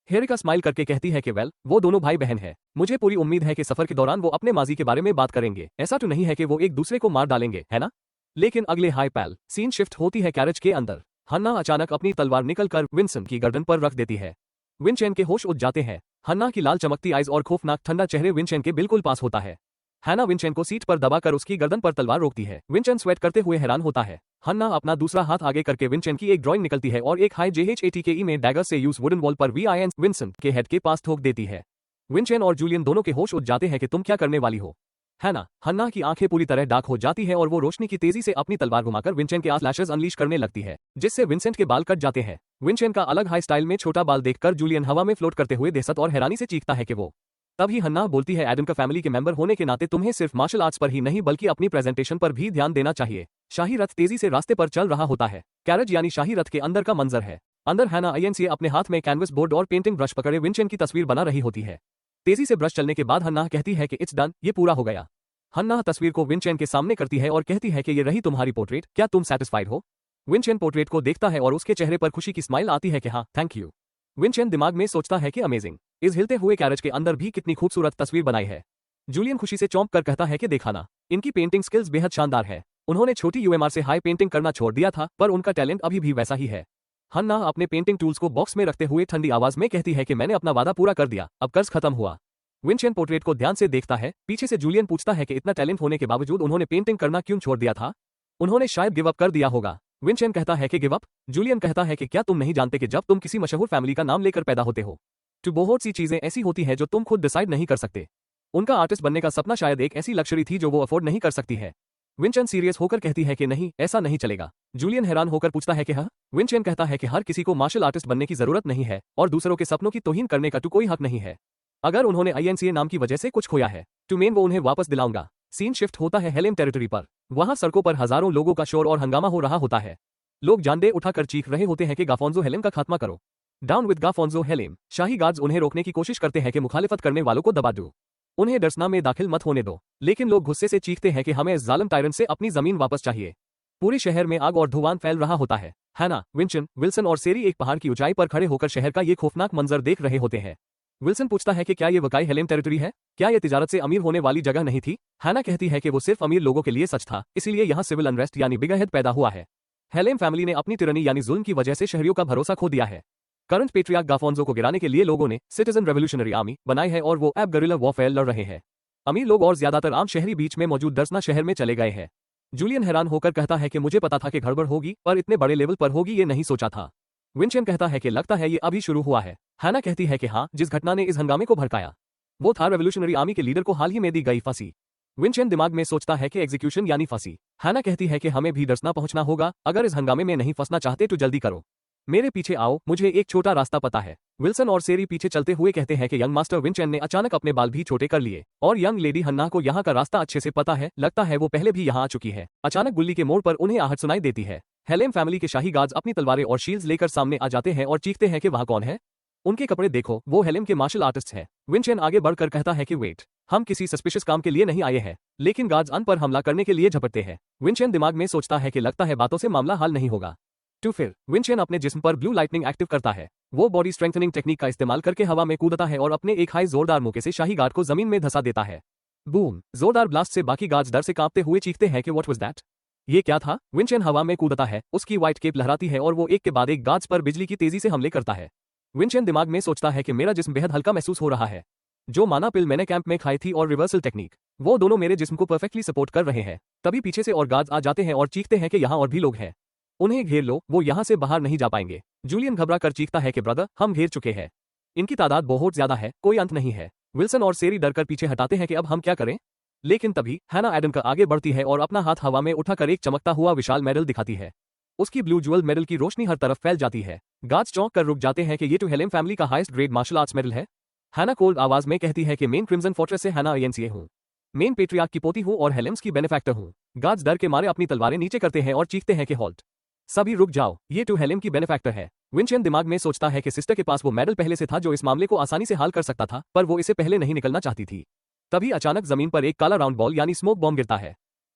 हेरिका स्माइल करके कहती है कि वेल, वो दोनों भाई बहन है। मुझे पूरी उम्मीद है कि सफर के दौरान वो अपने माजी के बारे में बात करेंगे। ऐसा तो नहीं है कि वो एक दूसरे को मार डालेंगे, है ना? लेकिन अगले हाई पैल सीन शिफ्ट होती है कैरेज के अंदर। हन्ना अचानक अपनी तलवार निकलकर विंसेंट की गर्दन पर रख देती है। विंचेन के होश उड़ जाते हैं। हन्ना की लाल चमकती आइज और खौफनाक ठंडा चेहरे विंचेन के बिल्कुल पास होता है। हैना विंचेन को सीट पर दबाकर उसकी गर्दन पर तलवार रोकती है। विंचेन स्वेट करते हुए हैरान होता है। हन्ना अपना दूसरा हाथ आगे करके विंचेन की एक ड्राइंग निकलती है और एक हाई JHATKE में डैगर से यूज वुडन वॉल पर VIN विंसेंट के हेड के पास ठोक देती है। विंचेन और जूलियन दोनों के होश उड़ जाते हैं कि तुम क्या करने वाली हो। हैना हन्ना की आंखें पूरी तरह डार्क हो जाती है और वो रोशनी की तेजी से अपनी तलवार घुमाकर विंचेन के लैशेस अनलीश करने लगती है, जिससे विंसेंट के बाल कट जाते हैं। विंचेन का अलग हाई स्टाइल में छोटा बाल देखकर जूलियन हवा में फ्लोट करते हुए दहशत और हैरानी से चीखता है कि वो। तभी हन्ना बोलती है एडम का फैमिली के मेंबर होने के नाते तुम्हें सिर्फ मार्शल आर्ट्स पर ही नहीं बल्कि अपनी प्रेजेंटेशन पर भी ध्यान देना चाहिए। शाही रथ तेजी से रास्ते पर चल रहा होता है। कैरेज यानी शाही रथ के अंदर का मंजर है। अंदर हैना INCA अपने हाथ में कैनवस बोर्ड और पेंटिंग ब्रश पकड़े विंचेन की तस्वीर बना रही होती है। तेजी से ब्रश चलने के बाद हन्ना कहती है कि इट्स डन, ये पूरा हो गया। हन्ना तस्वीर को विंचेन के सामने करती है और कहती है कि ये रही तुम्हारी पोर्ट्रेट, क्या तुम सेटिस्फाइड हो? विंचेन पोर्ट्रेट को देखता है और उसके चेहरे पर खुशी की स्माइल आती है कि हाँ थैंक यू। विंचेन दिमाग में सोचता है कि अमेजिंग, इस हिलते हुए कैरेज के अंदर भी कितनी खूबसूरत तस्वीर बनाई है। जूलियन खुशी से चौंक कर कहता है कि देखा ना, इनकी पेंटिंग स्किल्स बेहद शानदार है। उन्होंने छोटी UMR से हाई पेंटिंग करना छोड़ दिया था पर उनका टैलेंट अभी भी वैसा ही है। हन्ना अपने पेंटिंग टूल्स को बॉक्स में रखते हुए ठंडी आवाज में कहती है कि मैंने अपना वादा पूरा कर दिया, अब कर्ज खत्म हुआ। विंचेन पोर्ट्रेट को ध्यान से देखता है। पीछे से जूलियन पूछता है कि इतना टैलेंट होने के बावजूद उन्होंने पेंटिंग करना क्यों छोड़ दिया था? उन्होंने शायद गिव अप कर दिया होगा। विंचेन कहता है कि गिव अप। जूलियन कहता है कि क्या तुम नहीं जानते कि जब तुम किसी मशहूर फैमिली का नाम लेकर पैदा होते हो तो बहुत सी चीजें ऐसी होती हैं जो तुम खुद डिसाइड नहीं कर सकते। उनका आर्टिस्ट बनने का सपना शायद एक ऐसी लक्ष्य थी जो वो अफोर्ड नहीं कर सकती है। विंचेन सीरियस होकर कहती है कि नहीं, ऐसा नहीं चलेगा। जूलियन हैरान होकर पूछता है कि हाँ। विंचेन कहता है कि हर किसी को मार्शल आर्टिस्ट बनने की जरूरत नहीं है और दूसरों के सपनों की तौहीन करने का तो कोई हक नहीं है। अगर उन्होंने INCA नाम की वजह से कुछ खोया है तो मैं वो उन्हें वापस दिलाऊंगा। सीन शिफ्ट होता है हेलेम टेरिटरी पर। वहां सड़कों पर हजारों लोगों का शोर और हंगामा हो रहा होता है। लोग जानडे उठाकर चीख रहे होते हैं कि गाफोंजो हेलेम का खात्मा करो। Down with Gafonzo Helem. शाही गार्ड्स उन्हें रोकने की कोशिश करते हैं कि मुखालिफत करने वालों को दबा दो, उन्हें डर्सना में दाखिल मत होने दो। लेकिन लोग गुस्से से चीखते हैं कि हमें इस जालिम टायरन से अपनी जमीन वापस चाहिए। पूरे शहर में आग और धुआं फैल रहा होता है। हैना, विंचेन, विल्सन और सेरी एक पहाड़ की ऊंचाई पर खड़े होकर शहर का ये खौफनाक मंजर देख रहे होते हैं। विल्सन पूछता है कि क्या ये वाकई हेलेम टेरिटरी है? क्या ये तिजारत से अमीर होने वाली जगह नहीं थी? हैना कहती है कि वो सिर्फ अमीर लोगों के लिए सच था, इसलिए यहाँ सिविल अनरेस्ट यानी बिगरहेड पैदा हुआ है। हेलेम फैमिली ने अपनी तिरनी यानी जुल्म की वजह से शहरियों का भरोसा खो दिया है। करंट पेट्रियार्क गाफोंजो को गिराने के लिए लोगों ने सिटीजन रेवोल्यूशनरी आर्मी बनाई है और वो अब गरिल्ला वॉरफेयर लड़ रहे हैं। अमीर लोग और ज्यादातर आम शहरी बीच में मौजूद डर्सना शहर में चले गए हैं। जूलियन हैरान होकर कहता है कि मुझे पता था कि गड़बड़ होगी, पर इतने बड़े लेवल पर होगी ये नहीं सोचा था। विंचेन कहता है कि लगता है ये अभी शुरू हुआ है। हैना कहती है कि हाँ, जिस घटना ने इस हंगामे को भड़काया वो था रेवोल्यूशनरी आर्मी के लीडर को हाल ही में दी गई फांसी। विंचेन दिमाग में सोचता है कि एग्जीक्यूशन यानी फांसी। हैना कहती है कि हमें भी डर्सना पहुंचना होगा, अगर इस हंगामे में नहीं फंसना चाहते तो जल्दी करो, मेरे पीछे आओ, मुझे एक छोटा रास्ता पता है। विल्सन और सेरी पीछे चलते हुए कहते हैं कि यंग मास्टर विंचेन ने अचानक अपने बाल भी छोटे कर लिए और यंग लेडी हन्ना को यहाँ का रास्ता अच्छे से पता है, लगता है वो पहले भी यहाँ आ चुकी है। अचानक गुल्ली के मोड़ पर उन्हें आहट सुनाई देती है। हेलेम फैमिली के शाही गार्ड्स अपनी तलवारें और शील्ड्स लेकर सामने आ जाते हैं और चीखते हैं कि वहाँ कौन है? उनके कपड़े देखो, वो हेलेम के मार्शल आर्टिस्ट हैं। विंचेन आगे बढ़कर कहता है कि वेट, हम किसी सस्पिशियस काम के लिए नहीं आए हैं। लेकिन गार्ड्स अन पर हमला करने के लिए झपटते हैं। विंचेन दिमाग में सोचता है कि लगता है बातों से मामला हल नहीं होगा। तो फिर विंचेन अपने जिस्म पर ब्लू लाइटनिंग एक्टिव करता है। वो बॉडी स्ट्रेंथनिंग टेक्निक का इस्तेमाल करके हवा में कूदता है और अपने एक हाई जोरदार मौके से शाही गार्ड को जमीन में धंसा देता है। बूम! जोरदार ब्लास्ट से बाकी गार्ड्स डर से कांपते हुए चीखते हैं कि व्हाट वाज दैट? ये क्या था? विंचेन हवा में कूदता है, उसकी व्हाइट केप लहराती है और वो एक के बाद एक गार्ड्स पर बिजली की तेजी से हमले करता है। विंचेन दिमाग में सोचता है कि मेरा जिस्म बेहद हल्का महसूस हो रहा है। जो माना पिल मैंने कैंप में खाई थी और रिवर्सल टेक्निक, वो दोनों मेरे जिस्म को परफेक्टली सपोर्ट कर रहे हैं। तभी पीछे से और गार्ड्स आ जाते हैं और चीखते हैं कि यहाँ और भी लोग हैं, उन्हें घेर लो, वो यहाँ से बाहर नहीं जा पाएंगे। जूलियन घबरा कर चीखता है कि ब्रदर, हम घेर चुके हैं, इनकी तादाद बहुत ज्यादा है, कोई अंत नहीं है। विल्सन और सेरी डरकर पीछे हटाते हैं कि अब हम क्या करें। लेकिन तभी हैना एडन आगे बढ़ती है और अपना हाथ हवा में उठाकर एक चमकता हुआ विशाल मेडल दिखाती है। उसकी ब्लू ज्वेल मेडल की रोशनी हर तरफ फैल जाती है। गार्ड्स चौंक कर रुक जाते हैं कि ये तो हेलेम फैमिली का highest grade martial arts medal है। हैना कोल्ड आवाज में कहती है कि मेन क्रिम्सन फोर्ट्रेस से हैना INCA हूँ, मेन पेट्रियार्क की पोती हूँ और हेलेम्स की बेनिफैक्टर हूँ। गार्ड्स डर के मारे अपनी तलवारें नीचे करते हैं और चीखते हैं कि हॉल्ट, सभी रुक जाओ, ये तो हेलेम की बेनिफैक्टर है। विंचेन दिमाग में सोचता है कि सिस्टर के पास वो मेडल पहले से था जो इस मामले को आसानी से हल कर सकता था, पर वो इसे पहले नहीं निकलना चाहती थी। तभी अचानक जमीन पर एक काला राउंड बॉल यानी स्मोक बॉम्ब गिरता है।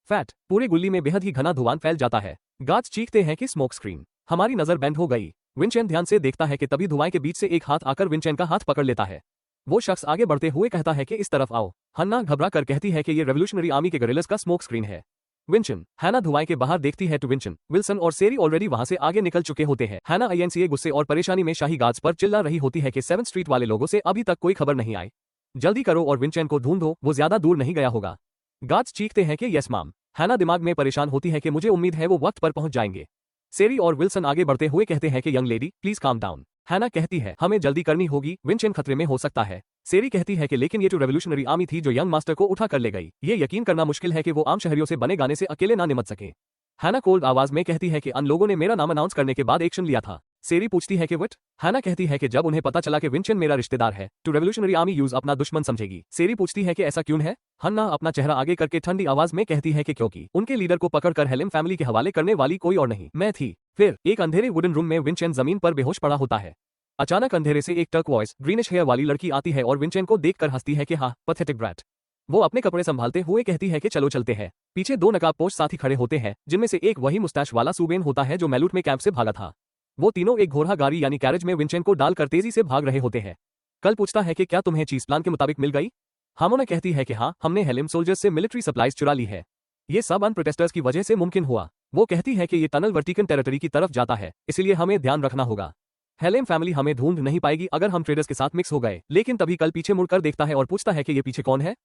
फैट! पूरे गुल्ली में बेहद ही घना धुआं फैल जाता है। गार्ड्स चीखते हैं कि स्मोक स्क्रीन, हमारी नजर बैंड हो गई। विंचेन ध्यान से देखता है कि तभी धुआं के बीच से एक हाथ आकर विंचेन का हाथ पकड़ लेता है। वो शख्स आगे बढ़ते हुए कहता है कि इस तरफ आओ। हन्ना घबरा कर कहती है कि ये रेवोल्यूशनरी आर्मी के गरिल्लास का स्मोक स्क्रीन है। विंचेन, हैना धुआं के बाहर देखती है तो विंचेन, विल्सन और सेरी ऑलरेडी वहां से आगे निकल चुके होते हैं। हैना INCA गुस्से और परेशानी में शाही गार्ड्स पर चिल्ला रही होती है कि 7th स्ट्रीट वाले लोगों से अभी तक कोई खबर नहीं आई, जल्दी करो और विंचेन को ढूंढो, वो ज्यादा दूर नहीं गया होगा। गार्ड्स चीखते हैं कि यस मैम। हैना दिमाग में परेशान होती है कि मुझे उम्मीद है वो वक्त पर पहुंच जाएंगे। सेरी और विल्सन आगे बढ़ते हुए कहते हैं कि young lady please calm down. हैना कहती है हमें जल्दी करनी होगी, विंचेन खतरे में हो सकता है। सेरी कहती है कि लेकिन ये तो रेवोल्यूशनरी आर्मी थी जो यंग मास्टर को उठा कर ले गई, ये यकीन करना मुश्किल है कि वो आम शहरियों से बने गाने से अकेले ना निमट सके। हैना कोल्ड आवाज में कहती है कि अन लोगों ने मेरा नाम अनाउंस करने के बाद एक्शन लिया था। सेरी पूछती है कि व्हाट? हैना कहती है कि जब उन्हें पता चला कि विंचेन मेरा रिश्तेदार है तो रेवोल्यूशनरी आर्मी यूज अपना दुश्मन समझेगी। सेरी पूछती है कि ऐसा क्यों है? हन्ना अपना चेहरा आगे करके ठंडी आवाज में कहती है कि क्योंकि उनके लीडर को पकड़कर हेलेम फैमिली के हवाले करने वाली कोई और नहीं, मैं थी। फिर एक अंधेरे वुडन रूम में विंचेन जमीन पर बेहोश पड़ा होता है। अचानक अंधेरे से एक टर्कवॉइस ग्रीनिश हेयर वाली लड़की आती है और विंचेन को देखकर हंसती है कि हाँ, पैथेटिक ब्रैट। वो अपने कपड़े संभालते हुए कहती है कि चलो चलते हैं। पीछे 2 नकाबपोश साथी खड़े होते हैं, जिनमें से एक वही मुस्टैच वाला सूबेन होता है जो मैलूट में कैंप से भागा था। वो तीनों एक घोड़ा गाड़ी यानी कैरेज में विंचेन को डालकर तेजी से भाग रहे होते हैं। कल पूछता है कि क्या तुम्हें चीज प्लान के मुताबिक मिल गई? हामोना कहती है कि हाँ, हमने हेलेम सोल्जर्स से मिलिट्री सप्लाईज चुरा ली है। ये सब अन प्रोटेस्टर्स की वजह से मुमकिन हुआ। वो कहती है कि ये टनल वर्टिकन टेरिटरी की तरफ जाता है, इसलिए हमें ध्यान रखना होगा। हेलेम फैमिली हमें ढूंढ नहीं पाएगी अगर हम ट्रेडर्स के साथ मिक्स हो गए। लेकिन तभी कल पीछे मुड़कर देखता है और पूछता है कि ये पीछे कौन है?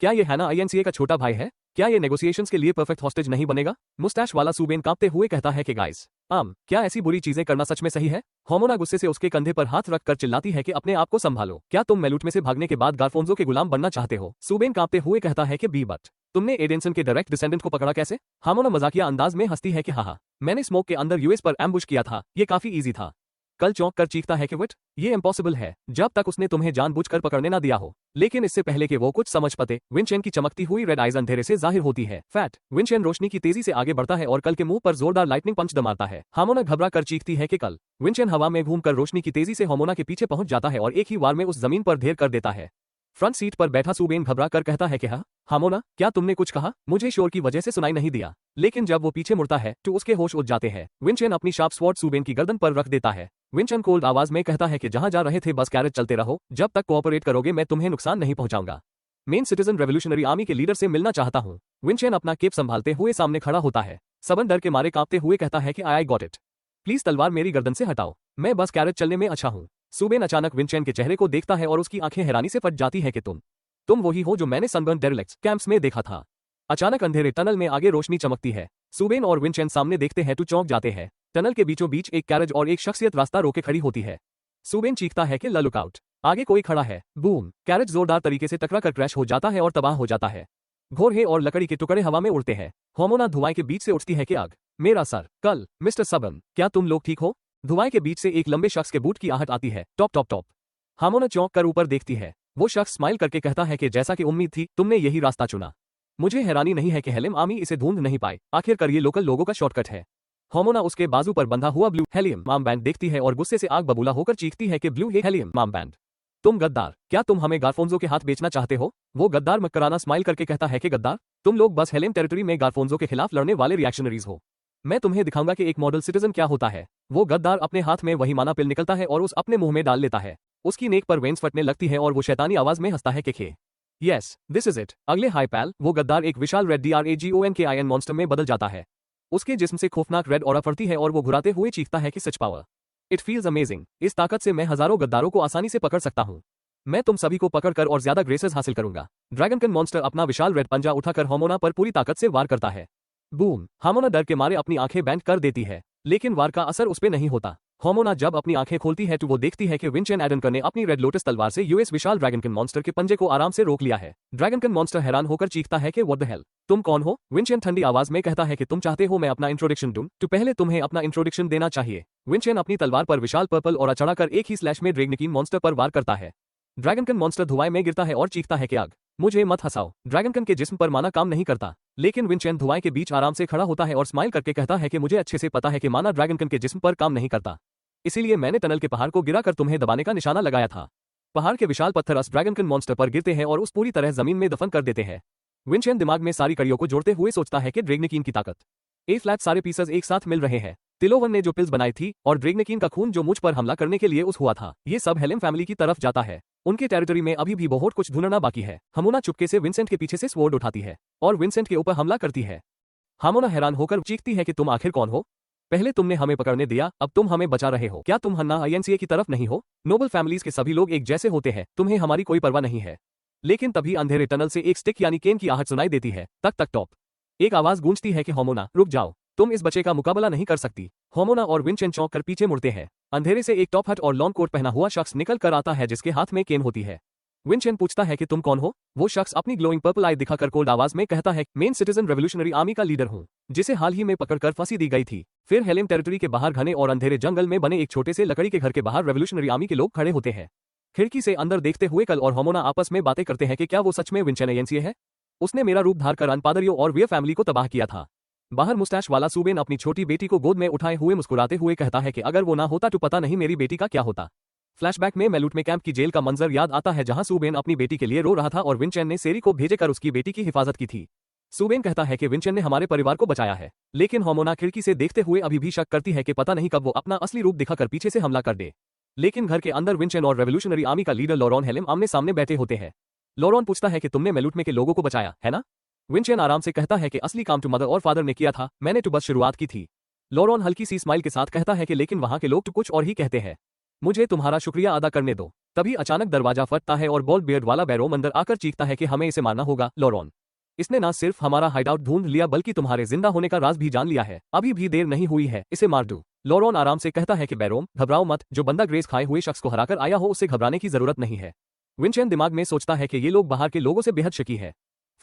क्या ये हैना INCA का छोटा भाई है? क्या ये नेगोशिएशंस के लिए परफेक्ट हॉस्टेज नहीं बनेगा? मुस्टैच वाला सूबेन कांपते हुए कहता है कि गाइस, क्या ऐसी बुरी चीजें करना सच में सही है? होमोना गुस्से से उसके कंधे पर हाथ रखकर चिल्लाती है कि अपने आप को संभालो। क्या तुम मेलूट में से भागने के बाद गारफोंजो के गुलाम बनना चाहते हो? सुबेन कांपते हुए कहता है कि बी बट तुमने एडेंसन के डायरेक्ट डिसेंडेंट को पकड़ा कैसे? हामोना मजाकिया अंदाज में हंसती है कि हाँ, मैंने स्मोक के अंदर यूएस पर एम्बुश किया था, ये काफी इजी था। कल चौंक कर चीखता है कि विट, ये इम्पॉसिबल है, जब तक उसने तुम्हें जानबूझकर पकड़ने ना दिया हो। लेकिन इससे पहले कि वो कुछ समझ पाते, विंचेन की चमकती हुई रेड आइज अंधेरे से जाहिर होती है। फैट विंचेन रोशनी की तेजी से आगे बढ़ता है और कल के मुंह पर जोरदार लाइटनिंग पंच दमाता है। हामोना घबरा कर चीखती है कि कल। विंचेन हवा में घूमकर रोशनी की तेजी से होमोना के पीछे पहुंच जाता है और एक ही वार में उस जमीन पर ढेर कर देता है। फ्रंट सीट पर बैठा सुबेन घबरा कर कहता है कि हाँ हामोना, क्या तुमने कुछ कहा? मुझे शोर की वजह से सुनाई नहीं दिया। लेकिन जब वो पीछे मुड़ता है तो उसके होश उड़ जाते हैं। विंचेन अपनी शार्प स्वॉर्ड सुबेन की गर्दन पर रख देता है। विंचेन कोल्ड आवाज में कहता है कि जहां जा रहे थे बस कैरेज चलते रहो, जब तक कोऑपरेट करोगे मैं तुम्हें नुकसान नहीं पहुंचाऊंगा। मेन सिटीजन रेवोल्यूशनरी आर्मी के लीडर से मिलना चाहता हूं। विंचेन अपना केप संभालते हुए सामने खड़ा होता है। सबन डर के मारे कांपते हुए कहता है कि आई गॉट इट, प्लीज तलवार मेरी गर्दन से हटाओ, मैं बस कैरेज चलने में अच्छा हूं। सुबेन अचानक विंचेन के चेहरे को देखता है और उसकी आंखें हैरानी से फट जाती है कि तुम वही हो जो मैंने सनबर्न डेरेलिक्ट्स कैंप्स में देखा था। अचानक अंधेरे टनल में आगे रोशनी चमकती है। सुबेन और विंचेन सामने देखते हैं तो चौंक जाते हैं। टनल के बीचों बीच एक कैरेज और एक शख्सियत रास्ता रोके खड़ी होती है। सुबेन चीखता है कि लुक आउट, आगे कोई खड़ा है। बूम, कैरेज जोरदार तरीके से टकरा कर क्रैश हो जाता है और तबाह हो जाता है। घोड़े और लकड़ी के टुकड़े हवा में उड़ते हैं। होमोना धुआं के बीच से उठती है कि आग मेरा सर। कल मिस्टर सबन, क्या तुम लोग ठीक हो? धुआं के बीच से एक लंबे शख्स के बूट की आहट आती है। Top top top. हामोना चौंक कर ऊपर देखती है। वो शख्स स्माइल करके कहता है कि जैसा कि उम्मीद थी, तुमने यही रास्ता चुना। मुझे हैरानी नहीं है कि हेलियम आर्मी इसे ढूंढ नहीं पाए, आखिरकार ये लोकल लोगों का शॉर्टकट है। होमोना उसके बाजू पर बंधा हुआ ब्लू हेलियम माम बैंड देखती है और गुस्से से आग बबूला होकर चीखती है कि ब्लू हेलियम माम बैंड, तुम गद्दार, क्या तुम हमें गारफोंजो के हाथ बेचना चाहते हो? वो गद्दार मक्कराना स्माइल करके कहता है कि गद्दार, तुम लोग बस हेलियम टेरिटरी में गारफोंजो के खिलाफ लड़ने वाले रिएक्शनरीज हो। मैं तुम्हें दिखाऊंगा कि एक मॉडल सिटीजन क्या होता है। वो गद्दार अपने हाथ में वही माना पिल निकलता है और उस अपने मुंह में डाल लेता है। उसकी नेक पर वेंस फटने लगती है और वो शैतानी आवाज में हंसता है कि खे यस दिस इज इट। अगले हाई पैल वो गद्दार एक विशाल रेड DRAGON के आयन मॉन्स्टर में बदल जाता है। उसके जिस्म से खौफनाक रेड ऑरा फड़ती है और वो घुराते हुए चीखता है कि such power, it feels amazing. इस ताकत से मैं हजारों गद्दारों को आसानी से पकड़ सकता हूँ। मैं तुम सभी को पकड़कर और ज्यादा ग्रेसेस हासिल करूंगा। ड्रैगनकन मॉन्स्टर अपना विशाल रेड पंजा उठाकर होमोना पर पूरी ताकत से वार करता है। बूम, हामोना डर के मारे अपनी आंखें बैंड कर देती है, लेकिन वार का असर उस पर नहीं होता। होमोना जब अपनी आंखें खोलती है तो वो देखती है कि विंचेन एडनकर ने अपनी रेड लोटस तलवार से यूएस विशाल ड्रैगनकन मॉन्स्टर के पंजे को आराम से रोक लिया है। ड्रैगनकन मॉन्स्टर हैरान होकर चीखता है कि व्हाट द हेल, तुम कौन हो? विंचेन ठंडी आवाज में कहता है कि तुम चाहते हो मैं अपना इंट्रोडक्शन दूं, तो पहले तुम्हें अपना इंट्रोडक्शन देना चाहिए। विंचेन अपनी तलवार पर विशाल पर्पल और चढ़ाकर एक ही स्लैश में ड्रैगनकीन मॉन्स्टर पर वार करता है। ड्रैगनकन मॉन्स्टर धुआं में गिरता है और चीखता है कि आग, मुझे मत हंसाओ। ड्रैगनकन के जिस्म पर माना काम नहीं करता, लेकिन विंचेन धुआं के बीच आराम से खड़ा होता है और स्माइल करके कहता है कि मुझे अच्छे से पता है कि माना ड्रैगनकन के जिस्म पर काम नहीं करता, इसीलिए मैंने टनल के पहाड़ को गिराकर तुम्हें दबाने का निशाना लगाया था। पहाड़ के विशाल पत्थर उस ड्रैगनकन मॉन्स्टर पर गिरते हैं और उस पूरी तरह जमीन में दफन कर देते हैं। विंचेन दिमाग में सारी कड़ियों को जोड़ते हुए सोचता है कि ड्रैगनकीन की ताकत, ए फ्लैट सारे पीसेस एक साथ मिल रहे हैं। तिलोवन ने जो पिल्स बनाई थी और ड्रैगनकीन का खून जो मुझ पर हमला करने के लिए उस हुआ था, ये सब हेलेम फैमिली की तरफ जाता है। उनके टेरिटरी में अभी भी बहुत कुछ ढूंढना बाकी है। हामोना चुपके से विंसेंट के पीछे से स्वॉर्ड उठाती है और विंसेंट के ऊपर हमला करती है। हामोना हैरान होकर चीखती है कि तुम आखिर कौन हो? पहले तुमने हमें पकड़ने दिया, अब तुम हमें बचा रहे हो। क्या तुम हन्ना INCA की तरफ नहीं हो? नोबल फैमिलीज के सभी लोग एक जैसे होते हैं, तुम्हें हमारी कोई परवाह नहीं है। लेकिन तभी अंधेरे टनल से एक स्टिक यानी केन की आहट सुनाई देती है। तक तक टॉप। एक आवाज गूंजती है कि होमोना रुक जाओ, तुम इस बच्चे का मुकाबला नहीं कर सकती। होमोना और विंचेन चौंक कर पीछे मुड़ते हैं। अंधेरे से एक टॉप हट और लॉन्ग कोट पहना हुआ शख्स निकल कर आता है जिसके हाथ में केन होती है। विंचेन पूछता है कि तुम कौन हो? वो शख्स अपनी ग्लोइंग पर्पल आई दिखाकर कोल्ड आवाज में कहता है, मेन सिटीजन रेवोल्यूशनरी आर्मी का लीडर हूँ, जिसे हाल ही में पकड़कर फांसी दी गई थी। फिर हेलेम टेरिटरी के बाहर घने और अंधेरे जंगल में बने एक छोटे से लकड़ी के घर के बाहर रेवोल्यूशनरी आर्मी के लोग खड़े होते हैं। खिड़की से अंदर देखते हुए कल और होमोना आपस में बातें करते हैं कि क्या वो सच में विंचेन INCA है? उसने मेरा रूप धारकर अनपादरियों और वियर फैमिली को तबाह किया था। बाहर मुस्टैच वाला सुबेन अपनी छोटी बेटी को गोद में उठाए हुए मुस्कुराते हुए कहता है कि अगर वो ना होता तो पता नहीं मेरी बेटी का क्या होता। फ्लैशबैक में मेलूट में कैंप की जेल का मंजर याद आता है जहां सुबेन अपनी बेटी के लिए रो रहा था और विंचेन ने सेरी को भेजकर उसकी बेटी की हिफाजत की थी। सुबेन कहता है कि विंचेन ने हमारे परिवार को बचाया है, लेकिन होमोना खिड़की से देखते हुए अभी भी शक करती है कि पता नहीं कब वो अपना असली रूप दिखाकर पीछे से हमला कर दे। लेकिन घर के अंदर विंचेन और रेवोल्यूशनरी आर्मी का लीडर लॉरॉन हेलेम आमने सामने बैठे होते हैं। लॉरॉन पूछता है कि तुमने मेलूट में के लोगों को बचाया है ना? विंचेन आराम से कहता है कि असली काम तो मदर और फादर ने किया था, मैंने तो बस शुरुआत की थी। लॉरॉन हल्की सी स्माइल के साथ कहता है कि लेकिन वहां के लोग तो कुछ और ही कहते हैं, मुझे तुम्हारा शुक्रिया अदा करने दो। तभी अचानक दरवाजा फटता है और बॉल बियर्ड वाला बैरोम अंदर आकर चीखता है कि हमें इसे मारना होगा। लॉरॉन इसने ना सिर्फ हमारा हाइडआउट ढूंढ लिया बल्कि तुम्हारे जिंदा होने का राज भी जान लिया है। अभी भी देर नहीं हुई है, इसे मार दो। लोरॉन आराम से कहता है कि बैरोम, घबराओ मत, जो बंदा ग्रेस खाए हुए शख्स को हराकर आया हो उससे घबराने की जरूरत नहीं है। विंचेन दिमाग में सोचता है कि ये लोग बाहर के लोगों से बेहद शकी है।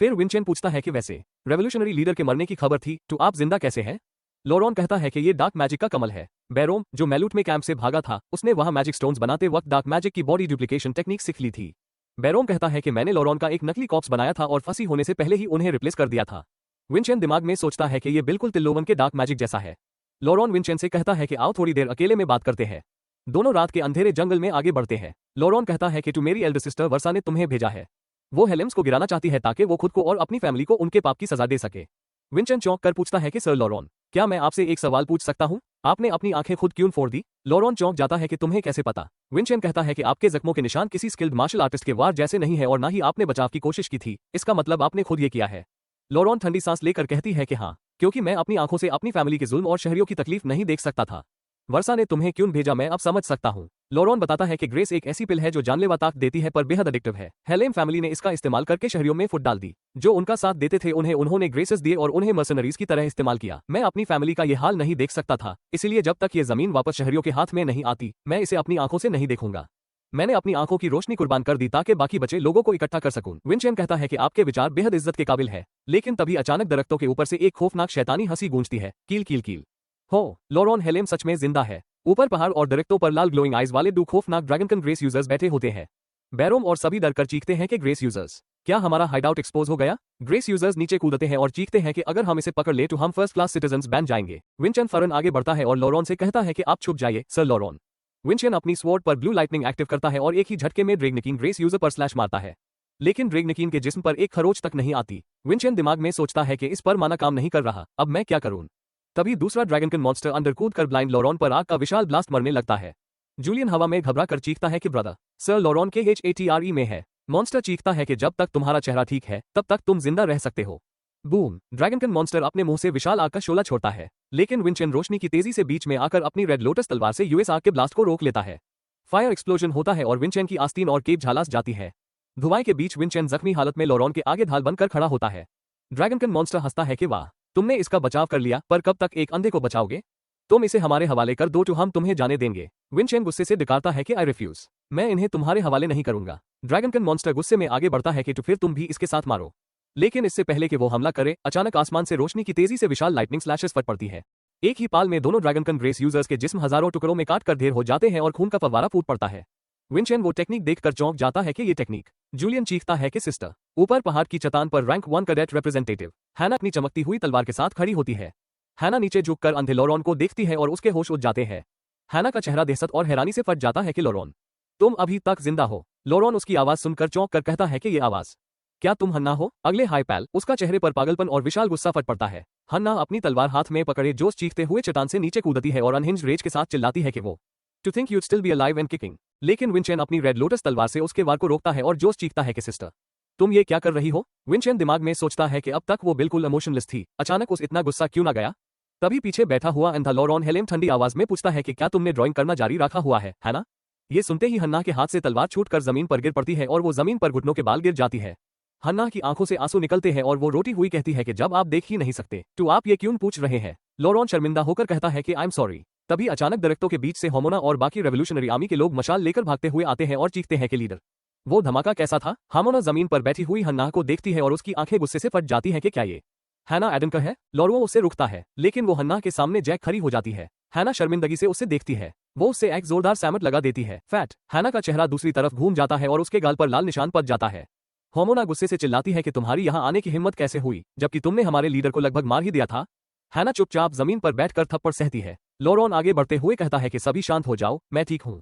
फिर विंचेन पूछता है कि वैसे रेवोल्यूशनरी लीडर के मरने की खबर थी, तो आप जिंदा कैसे हैं? लोरॉन कहता है कि ये डार्क मैजिक का कमल है। बैरोम, जो मैलूट में कैंप से भागा था, उसने वहां मैजिक स्टोन्स बनाते वक्त डार्क मैजिक की बॉडी डुप्लीकेशन टेक्निक सीख ली थी। बैरोम कहता है कि मैंने लोरॉन का एक नकली कॉप्स बनाया था और फंसी होने से पहले ही उन्हें रिप्लेस कर दिया था। विंचेन दिमाग में सोचता है कि ये बिल्कुल तिल्लोवन के डार्क मैजिक जैसा है। लोरॉन विंचेन से कहता है कि आओ थोड़ी देर अकेले में बात करते हैं। दोनों रात के अंधेरे जंगल में आगे बढ़ते हैं। लोरॉन कहता है कि तू मेरी एल्डर सिस्टर वर्सा ने तुम्हें भेजा है। वो हेलेम्स को गिराना चाहती है ताकि वो खुद को और अपनी फैमिली को उनके पाप की सजा दे सके। विंचेन चौंक कर पूछता है कि सर लोरॉन, क्या मैं आपसे एक सवाल पूछ सकता हूँ? आपने अपनी आंखें खुद क्यों फोड़ दी? लोरॉन चौंक जाता है कि तुम्हें कैसे पता? विंचेन कहता है कि आपके जख्मों के निशान किसी स्किल्ड मार्शल आर्टिस्ट के वार जैसे नहीं है और ना ही आपने बचाव की कोशिश की थी। इसका मतलब आपने खुद ये किया है। लोरॉन ठंडी सांस लेकर कहती है कि हाँ, क्योंकि मैं अपनी आंखों से अपनी फैमिली के जुल्म और शहरियों की तकलीफ नहीं देख सकता था। वर्षा ने तुम्हें क्यों भेजा मैं अब समझ सकता हूँ। लोरॉन बताता है कि ग्रेस एक ऐसी पिल है जो जानलेवा ताकत देती है पर बेहद एडिक्टिव है। हेलेम फैमिली ने इसका इस्तेमाल करके शहरियों में फुट डाल दी। जो उनका साथ देते थे उन्होंने ग्रेसेस दिए और उन्हें मर्सनरीज की तरह इस्तेमाल किया। मैं अपनी फैमिली का ये हाल नहीं देख सकता था, इसलिए जब तक ये जमीन वापस शहरियों के हाथ में नहीं आती, मैं इसे अपनी आंखों से नहीं देखूंगा। मैंने अपनी आंखों की रोशनी कुर्बान कर दी ताकि बाकी बचे लोगों को इकट्ठा कर सकूं। विंचेन कहता है कि आपके विचार बेहद इज्जत के काबिल है, लेकिन तभी अचानक दरख्तों के ऊपर से एक खौफनाक शैतानी हंसी गूंजती है, कील कील कील। हो, लोरॉन हेलेम सच में जिंदा है। ऊपर पहाड़ और दरख्तों पर लाल ग्लोइंग आइज वाले दो खौफनाक ड्रैगनकन ग्रेस यूजर्स बैठे होते हैं। बैरोम और सभी डरकर चीखते हैं कि ग्रेस यूजर्स, क्या हमारा हाइडआउट एक्सपोज हो गया? ग्रेस यूजर्स नीचे कूदते हैं और चीखते हैं कि अगर हम इसे पकड़ ले तो हम फर्स्ट क्लास सिटीजन्स बन जाएंगे। विंचेन फौरन आगे बढ़ता है और लोरॉन से कहता है कि आप छुप जाइए सर लोरॉन। विंचेन अपनी स्वॉर्ड पर ब्लू लाइटनिंग एक्टिव करता है और एक ही झटके में ड्रैगनकिन ग्रेस यूजर पर स्लैश मारता है, लेकिन ड्रैगनकिन के जिस्म पर एक खरोच तक नहीं आती। विंचेन दिमाग में सोचता है कि इस पर माना काम नहीं कर रहा, अब मैं क्या करूं? तभी दूसरा ड्रैगनकन मॉन्स्टर अंदर कूद कर ब्लाइंड लोरॉन पर आग का विशाल ब्लास्ट मरने लगता है। जूलियन हवा में घबरा कर चीखता है कि ब्रदर, सर लोरॉन के HATRE में है। मॉन्स्टर चीखता है कि जब तक तुम्हारा चेहरा ठीक है तब तक तुम जिंदा रह सकते हो। बूम! ड्रैगनकन मॉन्स्टर अपने मुंह से विशाल आग का शोला छोड़ता है, लेकिन विंचेन रोशनी की तेजी से बीच में आकर अपनी रेड लोटस तलवार से यूएस आग के ब्लास्ट को रोक लेता है। फायर एक्सप्लोजन होता है और विंचेन की आस्तीन और केप झालास जाती है। धुआं के बीच विंचेन जख्मी हालत में लोरॉन के आगे ढाल बनकर खड़ा होता है। ड्रैगनकन मॉन्स्टर हंसता है कि वाह, तुमने इसका बचाव कर लिया, पर कब तक एक अंधे को बचाओगे? तुम इसे हमारे हवाले कर दो तो हम तुम्हें जाने देंगे। विंचेन गुस्से से डिकारता है कि आई रिफ्यूज, मैं इन्हें तुम्हारे हवाले नहीं करूंगा। ड्रैगनकन मॉन्स्टर गुस्से में आगे बढ़ता है कि तो फिर तुम भी इसके साथ मारो। लेकिन इससे पहले कि वो हमला करे, अचानक आसमान से रोशनी की तेजी से विशाल लाइटनिंग स्लैशेस फट पड़ती है। एक ही पाल में दोनों ड्रैगनकन ग्रेस यूजर्स के जिस्म हजारों टुकड़ों में काट कर ढेर हो जाते हैं और खून का फव्वारा फूट पड़ता है। विंचेन वो टेक्निक देखकर चौंक जाता है कि ये टेक्निक। जूलियन चीखता है कि सिस्टर। ऊपर पहाड़ की चट्टान पर रैंक 1 कैडेट रिप्रेजेंटेटिव हैना अपनी चमकती हुई तलवार के साथ खड़ी होती है। हैना नीचे झुककर अंधे लोरॉन को देखती है और उसके होश उड़ जाते हैं। हैना का चेहरा दहशत और हैरानी से फट जाता है कि लोरॉन, तुम अभी तक जिंदा हो। लोरॉन उसकी आवाज सुनकर चौंक कर कहता है कि ये आवाज, क्या तुम हन्ना हो? अगले हाई पैल, उसका चेहरे पर पागलपन और विशाल गुस्सा फट पड़ता है। हन्ना अपनी तलवार हाथ में पकड़े जोश चीखते हुए चट्टान से नीचे कूदती है और अनहिंज्ड रेज के साथ चिल्लाती है कि वो to think you'd still be alive and kicking. लेकिन विंचेन अपनी रेड लोटस तलवार से उसके वार को रोकता है और जोश चीखता है कि सिस्टर, तुम ये क्या कर रही हो? विंचेन दिमाग में सोचता है कि अब तक वो बिल्कुल इमोशनलेस थी, अचानक उस इतना गुस्सा क्यों ना गया? तभी पीछे बैठा हुआ अंधा लोरॉन हेलेम ठंडी आवाज में पूछता है कि क्या तुमने ड्राइंग करना जारी रखा हुआ है ना? ये सुनते ही हन्ना के हाथ से तलवार छूटकर जमीन पर गिर पड़ती है और वो जमीन पर घुटनों के बाल गिर जाती है। हन्ना की आंखों से आंसू निकलते हैं और वो रोती हुई कहती है कि जब आप देख ही नहीं सकते तो आप ये क्यों पूछ रहे हैं? लोरॉन शर्मिंदा होकर कहता है कि आई एम सॉरी। तभी अचानक दरख्तों के बीच से होमोना और बाकी रेवोल्यूशनरी आर्मी के लोग मशाल लेकर भागते हुए आते हैं और चीखते हैं कि लीडर, वो धमाका कैसा था? होमोना जमीन पर बैठी हुई हन्ना को देखती है और उसकी आंखें गुस्से से फट जाती हैं कि क्या ये हैना एडन का है? लोरो उससे रुकता है, लेकिन वो हन्ना के सामने जैक खड़ी हो जाती है। हैना शर्मिंदगी से उसे देखती है, वो उससे एक जोरदार सैमट लगा देती है। फैट हैना का चेहरा दूसरी तरफ घूम जाता है और उसके गाल पर लाल निशान पड़ जाता है। होमोना गुस्से से चिल्लाती है कि तुम्हारी यहाँ आने की हिम्मत कैसे हुई, जबकि तुमने हमारे लीडर को लगभग मार ही दिया था। हैना चुपचाप जमीन पर बैठकर थप्पड़ सहती है। लोरॉन आगे बढ़ते हुए कहता है कि सभी शांत हो जाओ, मैं ठीक हूँ।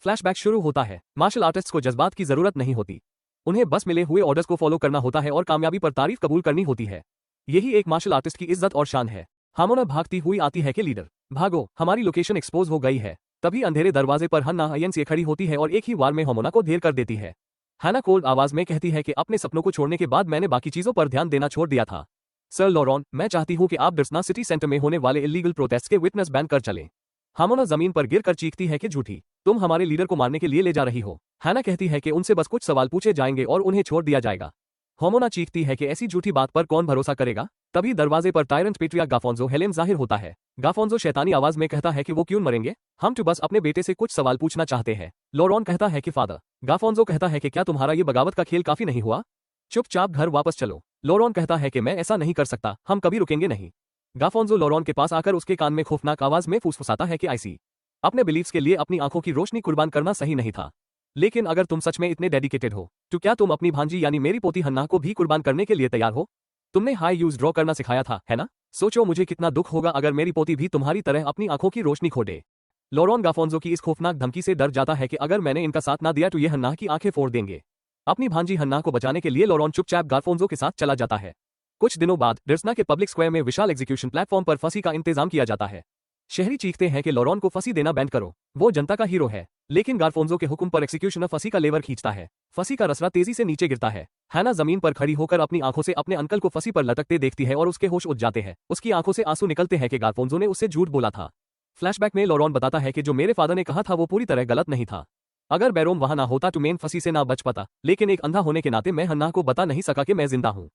फ्लैशबैक शुरू होता है। मार्शल आर्टिस्ट्स को जज्बात की जरूरत नहीं होती, उन्हें बस मिले हुए ऑर्डर्स को फॉलो करना होता है और कामयाबी पर तारीफ कबूल करनी होती है। यही एक मार्शल आर्टिस्ट की इज्जत और शान है। हामोना भागती हुई आती है कि लीडर भागो, हमारी लोकेशन एक्सपोज हो गई है। तभी अंधेरे दरवाजे पर हन्ना अयन से खड़ी होती है और एक ही वार में होमोना को ढेर कर देती है। हैना कोल्ड आवाज में कहती है कि अपने सपनों को छोड़ने के बाद मैंने बाकी चीजों पर ध्यान देना छोड़ दिया था। सर लोरॉन, मैं चाहती हूँ कि आप डर्सना सिटी सेंटर में होने वाले इलीगल प्रोटेस्ट के विटनेस बैन कर चलें। हामोना जमीन पर गिरकर चीखती है कि झूठी, तुम हमारे लीडर को मारने के लिए ले जा रही हो। हैना कहती है कि उनसे बस कुछ सवाल पूछे जाएंगे और उन्हें छोड़ दिया जाएगा। होमोना चीखती है कि ऐसी झूठी बात पर कौन भरोसा करेगा। तभी दरवाजे पर टायरेंट पेट्रियार्क गाफोंजो हेलेम जाहिर होता है। गाफोंजो शैतानी आवाज में कहता है कि वो क्यों मरेंगे, हम तो बस अपने बेटे से कुछ सवाल पूछना चाहते हैं। लोरॉन कहता है कि फादर। गाफोंजो कहता है कि क्या तुम्हारा ये बगावत का खेल काफी नहीं हुआ, चुपचाप घर वापस चलो। लोरॉन कहता है कि मैं ऐसा नहीं कर सकता, हम कभी रुकेंगे नहीं। गाफोंजो लोरॉन के पास आकर उसके कान में खौफनाक आवाज में फुसफुसाता है कि आईसी अपने बिलीव्स के लिए अपनी आंखों की रोशनी कुर्बान करना सही नहीं था, लेकिन अगर तुम सच में इतने डेडिकेटेड हो तो क्या तुम अपनी भांजी यानी मेरी पोती हन्ना को भी कुर्बान करने के लिए तैयार हो। तुमने हाई यूज ड्रॉ करना सिखाया था, है ना? सोचो मुझे कितना दुख होगा अगर मेरी पोती भी तुम्हारी तरह अपनी आंखों की रोशनी खो दे। लोरॉन गाफोंजो की इस खौफनाक धमकी से डर जाता है कि अगर मैंने इनका साथ ना दिया तो ये हन्ना की आंखें फोड़ देंगे। अपनी भांजी हन्ना को बचाने के लिए लोरॉन चुपचाप गाफोंजो के साथ चला जाता है। कुछ दिनों बाद डिर्सना के पब्लिक स्क्वायर में विशाल एग्जीक्यूशन प्लेटफॉर्म पर फांसी का इंतजाम किया जाता है। शहरी चीखते हैं कि लोरॉन को फांसी देना बैंड करो, वो जनता का हीरो है। लेकिन गाफोंजो के हुक्म पर एक्सिक्यूशनर फांसी का लेवर खींचता है। फांसी का रसरा तेजी से नीचे गिरता है। हैना जमीन पर खड़ी होकर अपनी आंखों से अपने अंकल को फांसी पर लटकते देखती है और उसके होश उड़ जाते हैं। उसकी आंखों से आंसू निकलते हैं कि गाफोंजो ने उससे झूठ बोला था। फ्लैशबैक में लोरॉन बताता है कि जो मेरे फादर ने कहा था वो पूरी तरह गलत नहीं था। अगर बैरोम वहां ना होता तो मैं फांसी से ना बच पाता, लेकिन एक अंधा होने के नाते मैं हन्ना को बता नहीं सका कि मैं जिंदा हूं।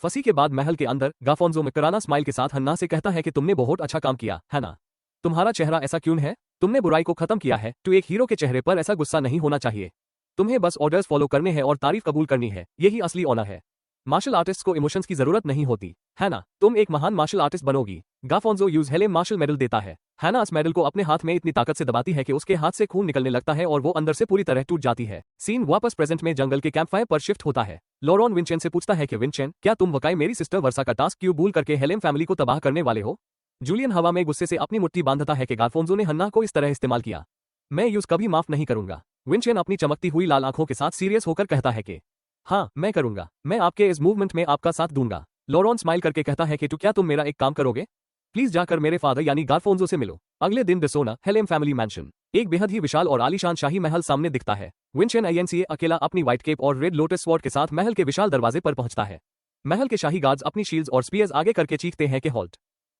फांसी के बाद महल के अंदर गाफोंजो मुस्कुराना स्माइल के साथ हन्ना से कहता है कि तुमने बहुत अच्छा काम किया है ना। तुम्हारा चेहरा ऐसा क्यों है, तुमने बुराई को खत्म किया है। तो एक हीरो के चेहरे पर ऐसा गुस्सा नहीं होना चाहिए। तुम्हें बस ऑर्डर्स फॉलो करने हैं और तारीफ कबूल करनी है, यही असली ऑनर है। मार्शल आर्टिस्ट को इमोशंस की जरूरत नहीं होती, है ना? तुम एक महान मार्शल आर्टिस्ट बनोगी। गाफोंजो यूज हेलेम मार्शल मेडल देता है। हैना इस मेडल को अपने हाथ में इतनी ताकत से दबाती है कि उसके हाथ से खून निकलने लगता है और वो अंदर से पूरी तरह टूट जाती है। सीन वापस प्रेजेंट में जंगल के कैंपफायर पर शिफ्ट होता है। लोरॉन विंचेन से पूछता है कि विंचेन, क्या तुम वाकई मेरी सिस्टर वर्सा का टास्क क्यों भूल करके हेलेम फैमिली को तबाह करने वाले हो? जूलियन हवा में गुस्से से अपनी मुट्ठी बांधता है कि गाफोंजो ने हन्ना को इस तरह इस्तेमाल किया, मैं यूज कभी माफ नहीं करूंगा। विंचेन अपनी चमकती हुई लाल आंखों के साथ सीरियस होकर कहता है कि हाँ मैं करूंगा, मैं आपके इस मूवमेंट में आपका साथ दूंगा। लोरॉन स्माइल करके कहता है कि तो क्या तुम मेरा एक काम करोगे, प्लीज जाकर मेरे फादर यानी गाफोंजो से मिलो। अगले दिन डिसोना हेलेम फैमिली मैंशन, एक बेहद ही विशाल और आलीशान शाही महल सामने दिखता है। विंचेन आईएनसीए अकेला अपनी व्हाइट केप और रेड लोटस स्वॉर्ड के साथ महल के विशाल दरवाजे पर पहुंचता है। महल के शाही गार्ड्स अपनी शील्ड्स और स्पीयर्स आगे करके चीखते हैं कि हॉल्ट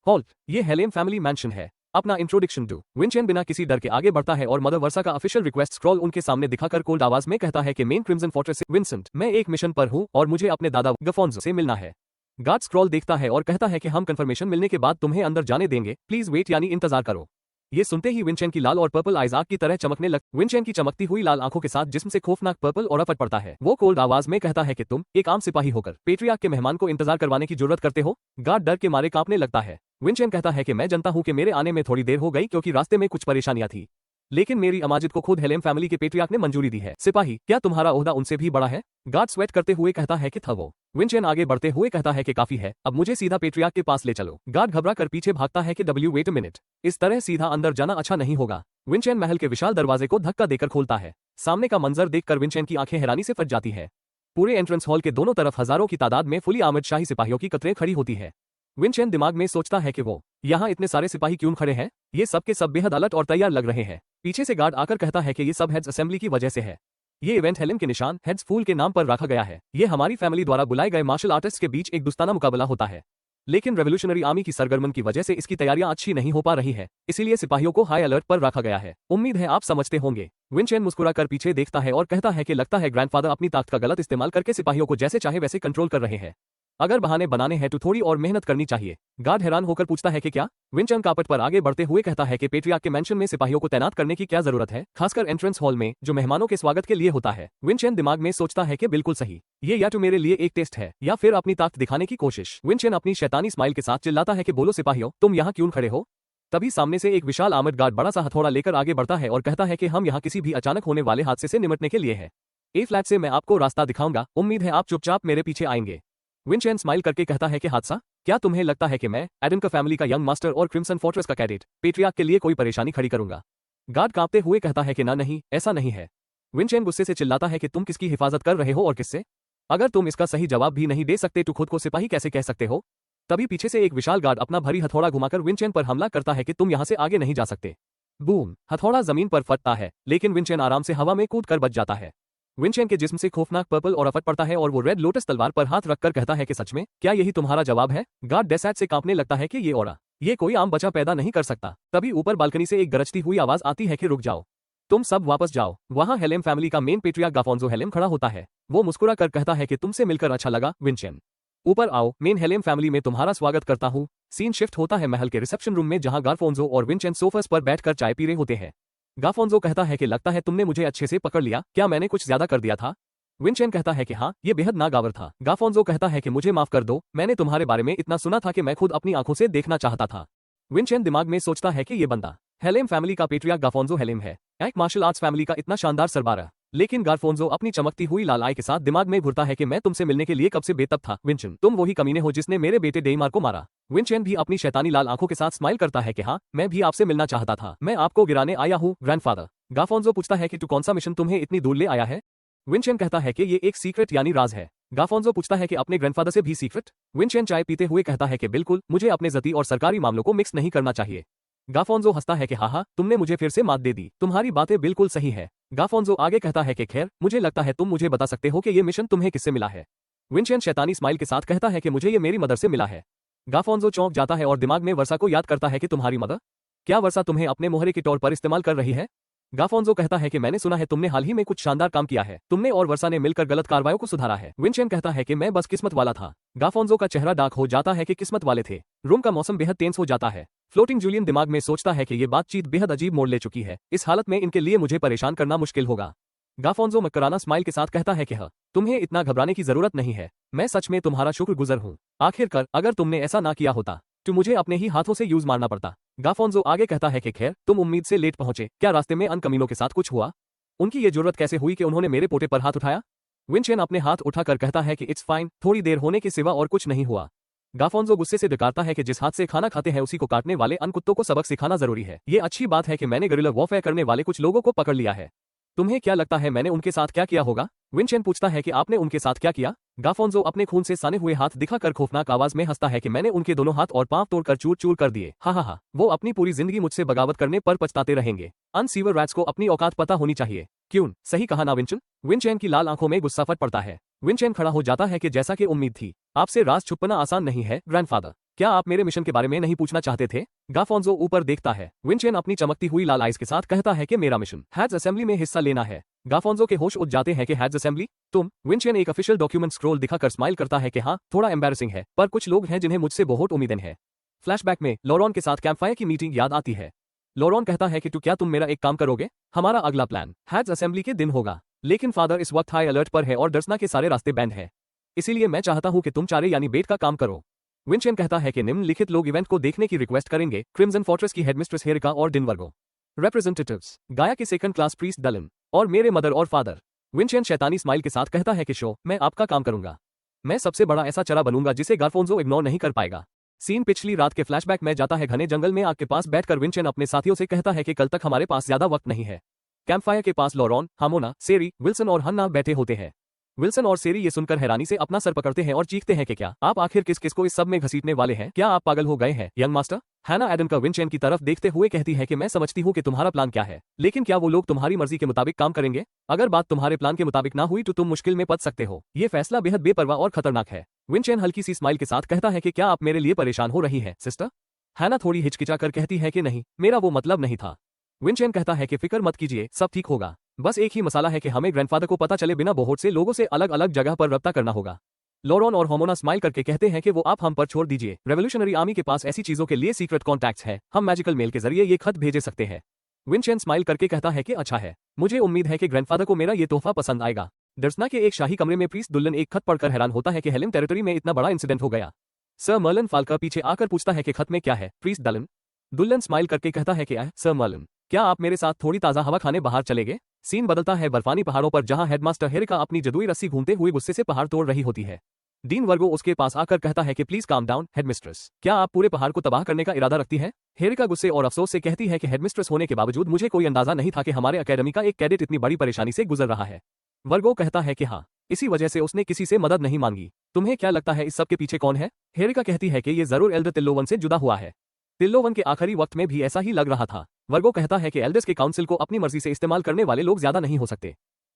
हॉल्ट, ये हेलेम फैमिली मैंशन है। अपना इंट्रोडक्शन दो। विंचेन बिना किसी डर के आगे बढ़ता है और मदर वर्सा का ऑफिशियल रिक्वेस्ट स्क्रॉल उनके सामने दिखाकर कोल्ड आवाज में कहता है कि मेन क्रिम्सन फोर्ट्रेस से विंसेंट, मैं एक मिशन पर हूं और मुझे अपने दादा गाफोंजो से मिलना है। गार्ड स्क्रॉल देखता है और कहता है कि हम कंफर्मेशन मिलने के बाद तुम्हें अंदर जाने देंगे, प्लीज वेट यानी इंतजार करो। ये सुनते ही विंचेन की लाल और पर्पल आइज आग की तरह चमकने लग। विंचेन की चमकती हुई लाल आंखों के साथ जिस्म से खौफनाक पर्पल और फट पड़ता है। वो कोल्ड आवाज में कहता है कि तुम एक आम सिपाही होकर पेट्रियार्क के मेहमान को इंतजार करवाने की जरूरत करते हो। गार्ड डर के मारे कांपने लगता है। विंचेन कहता है कि मैं जानता हूं कि मेरे आने में थोड़ी देर हो गई क्योंकि रास्ते में कुछ परेशानियां थी, लेकिन मेरी अमाजिद को खुद हेलेम फैमिली के पेट्रियार्क ने मंजूरी दी है। सिपाही, क्या तुम्हारा ओहदा उनसे भी बड़ा है? गार्ड स्वेट करते हुए कहता है कि था वो। विंचेन आगे बढ़ते हुए कहता है कि काफी है, अब मुझे सीधा पेट्रियार्क के पास ले चलो। गार्ड घबरा कर पीछे भागता है कि वेट अ मिनट, इस तरह सीधा अंदर जाना अच्छा नहीं होगा। विंचेन महल के विशाल दरवाजे को धक्का देकर खोलता है। सामने का मंजर देखकर विंचेन की आंखें हैरानी से फट जाती है। पूरे एंट्रेंस हॉल के दोनों तरफ हजारों की तादाद में फुली आर्मर्ड शाही सिपाहियों की कतरें खड़ी होती है। विंचेन दिमाग में सोचता है कि वो यहाँ इतने सारे सिपाही क्यों खड़े हैं, ये सब के सब बेहद अलर्ट और तैयार लग रहे हैं। पीछे से गार्ड आकर कहता है कि ये सब हेड्स असेंबली की वजह से है। ये इवेंट हेलेम के निशान हेड्स फूल के नाम पर रखा गया है। ये हमारी फैमिली द्वारा बुलाए गए मार्शल आर्टिस्ट के बीच एक दोस्ताना मुकाबला होता है, लेकिन रेवोल्यूशनरी आर्मी की सरगर्मन की वजह से इसकी तैयारियां अच्छी नहीं हो पा रही है, इसीलिए सिपाहियों को हाई अलर्ट पर रखा गया है। उम्मीद है आप समझते होंगे। विंचेन मुस्कुराकर पीछे देखता है और कहता है कि लगता है ग्रैंडफादर अपनी ताकत का गलत इस्तेमाल करके सिपाहियों को जैसे चाहे वैसे कंट्रोल कर रहे हैं। अगर बहाने बनाने हैं तो थोड़ी और मेहनत करनी चाहिए। गार्ड हैरान होकर पूछता है कि क्या? विंचेन कापट पर आगे बढ़ते हुए कहता है कि पेट्रियार्क के मेंशन में सिपाहियों को तैनात करने की क्या जरूरत है, खासकर एंट्रेंस हॉल में जो मेहमानों के स्वागत के लिए होता है। विंचेन दिमाग में सोचता है कि बिल्कुल सही, ये या तो मेरे लिए एक टेस्ट है या फिर अपनी ताकत दिखाने की कोशिश। विंचेन अपनी शैतानी स्माइल के साथ चिल्लाता है कि बोलो सिपाहियों, तुम यहाँ क्यों खड़े हो? तभी सामने से एक विशाल आर्मर्ड गार्ड बड़ा सा हथौड़ा लेकर आगे बढ़ता है और कहता है कि हम यहाँ किसी भी अचानक होने वाले हादसे से निपटने के लिए है। ए फ्लैट से मैं आपको रास्ता दिखाऊंगा, उम्मीद है आप चुपचाप मेरे पीछे आएंगे। विंचेन स्माइल करके कहता है कि हादसा? क्या तुम्हें लगता है कि मैं एडम का फैमिली का यंग मास्टर और क्रिम्सन फोर्ट्रेस का कैडेट पेट्रियार्क के लिए कोई परेशानी खड़ी करूंगा? गार्ड कांपते हुए कहता है कि ना नहीं, ऐसा नहीं है। विंचेन गुस्से से चिल्लाता है कि तुम किसकी हिफाजत कर रहे हो और किससे? अगर तुम इसका सही जवाब भी नहीं दे सकते तो खुद को सिपाही कैसे कह सकते हो? तभी पीछे से एक विशाल गार्ड अपना भरी हथौड़ा घुमाकर विंचेन पर हमला करता है कि तुम यहाँ से आगे नहीं जा सकते। बूम! हथौड़ा जमीन पर फटता है, लेकिन विंचेन आराम से हवा में कूद कर बच जाता है। विंचेन के जिस्म से खौफनाक पर्पल और फट पड़ता है और वो रेड लोटस तलवार पर हाथ रखकर कहता है कि सच में क्या यही तुम्हारा जवाब है? गार्ड डेसैट से कांपने लगता है कि ये औरा, ये कोई आम बच्चा पैदा नहीं कर सकता। तभी ऊपर बालकनी से एक गरजती हुई आवाज आती है कि रुक जाओ, तुम सब वापस जाओ। वहां हेलेम फैमिली का मेन पेट्रियार्क गाफोंजो हेलेम खड़ा होता है। वो मुस्कुरा कर कहता है कि तुमसे मिलकर अच्छा लगा विंचेन। ऊपर आओ, मेन हेलेम फैमिली में तुम्हारा स्वागत करता हूँ। सीन शिफ्ट होता है महल के रिसेप्शन रूम में जहाँ गारफोंजो और विंचेन सोफास पर बैठकर चाय पी रहे होते हैं। गारफोंजो कहता है कि लगता है तुमने मुझे अच्छे से पकड़ लिया, क्या मैंने कुछ ज्यादा कर दिया था? विंचेन कहता है कि हाँ, ये बेहद नागावर था। गारफोंजो कहता है कि मुझे माफ कर दो, मैंने तुम्हारे बारे में इतना सुना था कि मैं खुद अपनी आंखों से देखना चाहता था। विंचेन दिमाग में सोचता है कि ये बंदा हेलेम फैमिली का पेट्रियार्क गारफोंजो हेलेम है, एक मार्शल आर्ट्स फैमिली का इतना शानदार सरबराह। लेकिन गारफोंजो अपनी चमकती हुई लाल आई के साथ दिमाग में घुरता है कि मैं तुमसे मिलने के लिए कब से बेताब था विंचेन, तुम वही कमीने हो जिसने मेरे बेटे डेइमार को मारा। विंचेन भी अपनी शैतानी लाल आंखों के साथ स्माइल करता है कि हाँ, मैं भी आपसे मिलना चाहता था, मैं आपको गिराने आया हूँ ग्रैंडफादर। गारफोंजो पूछता है कि तू कौन सा मिशन तुम्हें इतनी दूर ले आया है? विंचेन कहता है कि ये एक सीक्रेट यानी राज है। गारफोंजो पूछता है कि अपने ग्रैंडफादर से भी सीक्रेट? विंचेन चाय पीते हुए कहता है कि बिल्कुल, मुझे अपने जती और सरकारी मामलों को मिक्स नहीं करना चाहिए। गारफोंजो हंसता है कि हाँ, तुमने मुझे फिर से मात दे दी, तुम्हारी बातें बिल्कुल सही है। गारफोंजो आगे कहता है कि खैर, मुझे लगता है तुम मुझे बता सकते हो कि ये मिशन तुम्हें किससे मिला है। विंचेन शैतानी स्माइल के साथ कहता है कि मुझे ये मेरी मदर से मिला है। गारफोंजो चौंक जाता है और दिमाग में वर्षा को याद करता है कि तुम्हारी मदर? क्या वर्षा तुम्हें अपने मोहरे के तौर पर इस्तेमाल कर रही है? गारफोंजो कहता है कि मैंने सुना है तुमने हाल ही में कुछ शानदार काम किया है, तुमने और वर्षा ने मिलकर गलत कार्रवाइयों को सुधारा है। विंचेन कहता है कि मैं बस किस्मत वाला था। गारफोंजो का चेहरा डार्क हो जाता है कि किस्मत वाले थे। रूम का मौसम बेहद टेंस हो जाता है। फ्लोटिंग जूलियन दिमाग में सोचता है कि ये बातचीत बेहद अजीब मोड़ ले चुकी है, इस हालत में इनके लिए मुझे परेशान करना मुश्किल होगा। गारफोंजो मकराना स्माइल के साथ कहता है कि हाँ, तुम्हें इतना घबराने की जरूरत नहीं है, मैं सच में तुम्हारा शुक्रगुजार हूँ। आखिरकार अगर तुमने ऐसा ना किया होता तो मुझे अपने ही हाथों से यूज मारना पड़ता। गारफोंजो आगे कहता है कि खैर, तुम उम्मीद से लेट पहुंचे, क्या रास्ते में अन कमीनों के साथ कुछ हुआ? उनकी ये जरूरत कैसे हुई कि उन्होंने मेरे पोटे पर हाथ उठाया? विंचेन अपने हाथ उठाकर कहता है कि इट्स फाइन, थोड़ी देर होने के सिवा और कुछ नहीं हुआ। गारफोंजो गुस्से से डकारता है कि जिस हाथ से खाना खाते हैं उसी को काटने वाले अन कुत्तों को सबक सिखाना जरूरी है। ये अच्छी बात है कि मैंने गरिल्ला वॉरफेयर करने वाले कुछ लोगों को पकड़ लिया है। तुम्हें क्या लगता है मैंने उनके साथ क्या किया होगा? विंचेन पूछता है कि आपने उनके साथ क्या किया? गारफोंजो अपने खून से साने हुए हाथ दिखाकर खौफनाक आवाज में हंसता है कि मैंने उनके दोनों हाथ और पांव तोड़कर चूर चूर कर दिए। हा, वो अपनी पूरी जिंदगी मुझसे बगावत करने पर पछताते रहेंगे। अनसीवर रैट्स को अपनी औकात पता होनी चाहिए। क्यों, सही कहा ना विंचेन? विंचेन की लाल आंखों में गुस्सा फट पड़ता है। विंचेन खड़ा हो जाता है कि जैसा कि उम्मीद थी, आपसे राज छुपना आसान नहीं है ग्रैंडफादर। क्या आप मेरे मिशन के बारे में नहीं पूछना चाहते थे? गारफोंजो ऊपर देखता है। विंचेन अपनी चमकती हुई लाल आइज के साथ कहता है कि मेरा मिशन हैड्स असेंबली में हिस्सा लेना है। गारफोंजो के होश उड़ जाते हैं कि हैड्स असेंबली? तुम? विंचेन एक ऑफिशियल डॉक्यूमेंट स्क्रॉल दिखाकर स्माइल करता है कि हाँ, थोड़ा एम्बैरेसिंग है, पर कुछ लोग हैं जिन्हें मुझसे बहुत उम्मीदें हैं। फ्लैशबैक में लॉरॉन के साथ कैंपफायर की मीटिंग याद आती है। लॉरॉन कहता है कि क्या तुम मेरा एक काम करोगे? हमारा अगला प्लान हैड्स असेंबली के दिन होगा, लेकिन फादर इस वक्त हाई अलर्ट पर है और दर्शना के सारे रास्ते बैंड है, इसीलिए मैं चाहता हूं कि तुम चारे यानी बेट का काम करो। विंचेन कहता है कि निम्नलिखित लोग इवेंट को देखने की रिक्वेस्ट करेंगे: क्रिम्सन फोर्ट्रेस की हेडमिस्ट्रेस हेरिका और डिनवर्गो, रिप्रेजेंटेटिव्स गाया के सेकंड क्लास प्रीस्ट डलन, और मेरे मदर और फादर। विंचेन शैतानी स्माइल के साथ कहता है कि शो, मैं आपका काम करूंगा, मैं सबसे बड़ा ऐसा चरा बनूंगा जिसे गारफोंजो इग्नोर नहीं कर पाएगा। सीन पिछली रात के फ्लैशबैक में जाता है। घने जंगल में आग के पास बैठकर विंचेन अपने साथियों से कहता है कि कल तक हमारे पास ज्यादा वक्त नहीं है। कैंपफायर के पास लॉरॉन, हामोना, सेरी, विल्सन और हन्ना बैठे होते हैं। विल्सन और सेरी ये सुनकर हैरानी से अपना सर पकड़ते हैं और चीखते हैं कि क्या आप आखिर किस किस को इस सब में घसीटने वाले हैं? क्या आप पागल हो गए हैं यंग मास्टर? हैना एडन का विंचेन की तरफ देखते हुए कहती है कि मैं समझती हूँ कि तुम्हारा प्लान क्या है, लेकिन क्या वो लोग तुम्हारी मर्जी के मुताबिक काम करेंगे? अगर बात तुम्हारे प्लान के मुताबिक ना हुई तो तुम मुश्किल में पड़ सकते हो। ये फैसला बेहद बेपरवाह और खतरनाक है। विंचेन हल्की सी स्माइल के साथ कहता है कि क्या आप मेरे लिए परेशान हो रही है सिस्टर? हैना थोड़ी हिचकिचाकर कहती है कि नहीं, मेरा वो मतलब नहीं था। विंचेन कहता है कि फिक्र मत कीजिए, सब ठीक होगा, बस एक ही मसाला है कि हमें ग्रैंडफादर को पता चले बिना बहुत से लोगों से अलग अलग जगह पर रब्ता करना होगा। लॉरॉन और हामोना स्माइल करके कहते हैं कि वो आप हम पर छोड़ दीजिए, रेवोल्यूशनरी आर्मी के पास ऐसी चीजों के लिए सीक्रेट कॉन्टैक्ट्स है, हम मैजिकल मेल के जरिए ये खत भेजे सकते हैं। विंचेन स्माइल करके कहता है कि अच्छा है, मुझे उम्मीद है कि ग्रैंडफादर को मेरा ये तोहफा पसंद आएगा। दर्शना के एक शाही कमरे में प्रीस्ट दुल्लन एक खत पढ़कर हैरान होता है कि हेलेम टेरिटरी में इतना बड़ा इंसिडेंट हो गया। सर मर्लिन फाल्का पीछे आकर पूछता है कि खत में क्या है प्रीस्ट डलन? दुल्लन स्माइल करके कहता है कि सर मर्लिन, क्या आप मेरे साथ थोड़ी ताजा हवा खाने बाहर चलेंगे? सीन बदलता है बर्फानी पहाड़ों पर जहां हेडमास्टर हेरिका अपनी जदुई रस्सी घूमते हुए गुस्से से पहाड़ तोड़ रही होती है। डीन वर्गो उसके पास आकर कहता है कि प्लीज काम डाउन हेडमिस्ट्रेस, क्या आप पूरे पहाड़ को तबाह करने का इरादा रखती है? हेरिका गुस्से और अफसोस से कहती है कि हेडमिस्ट्रेस होने के बावजूद मुझे कोई अंदाजा नहीं था कि हमारे अकेडमी का एक कैडेट इतनी बड़ी परेशानी से गुजर रहा है। वर्गो कहता है कि हाँ, इसी वजह से उसने किसी से मदद नहीं मांगी। तुम्हें क्या लगता है इस सब के पीछे कौन है? हेरिका कहती है कि ये जरूर एल्डर तिल्लोवन से जुदा हुआ है। तिल्लोवन के आखिरी वक्त में भी ऐसा ही लग रहा था। वर्गो कहता है कि एल्डर्स के काउंसिल को अपनी मर्जी से इस्तेमाल करने वाले लोग ज्यादा नहीं हो सकते।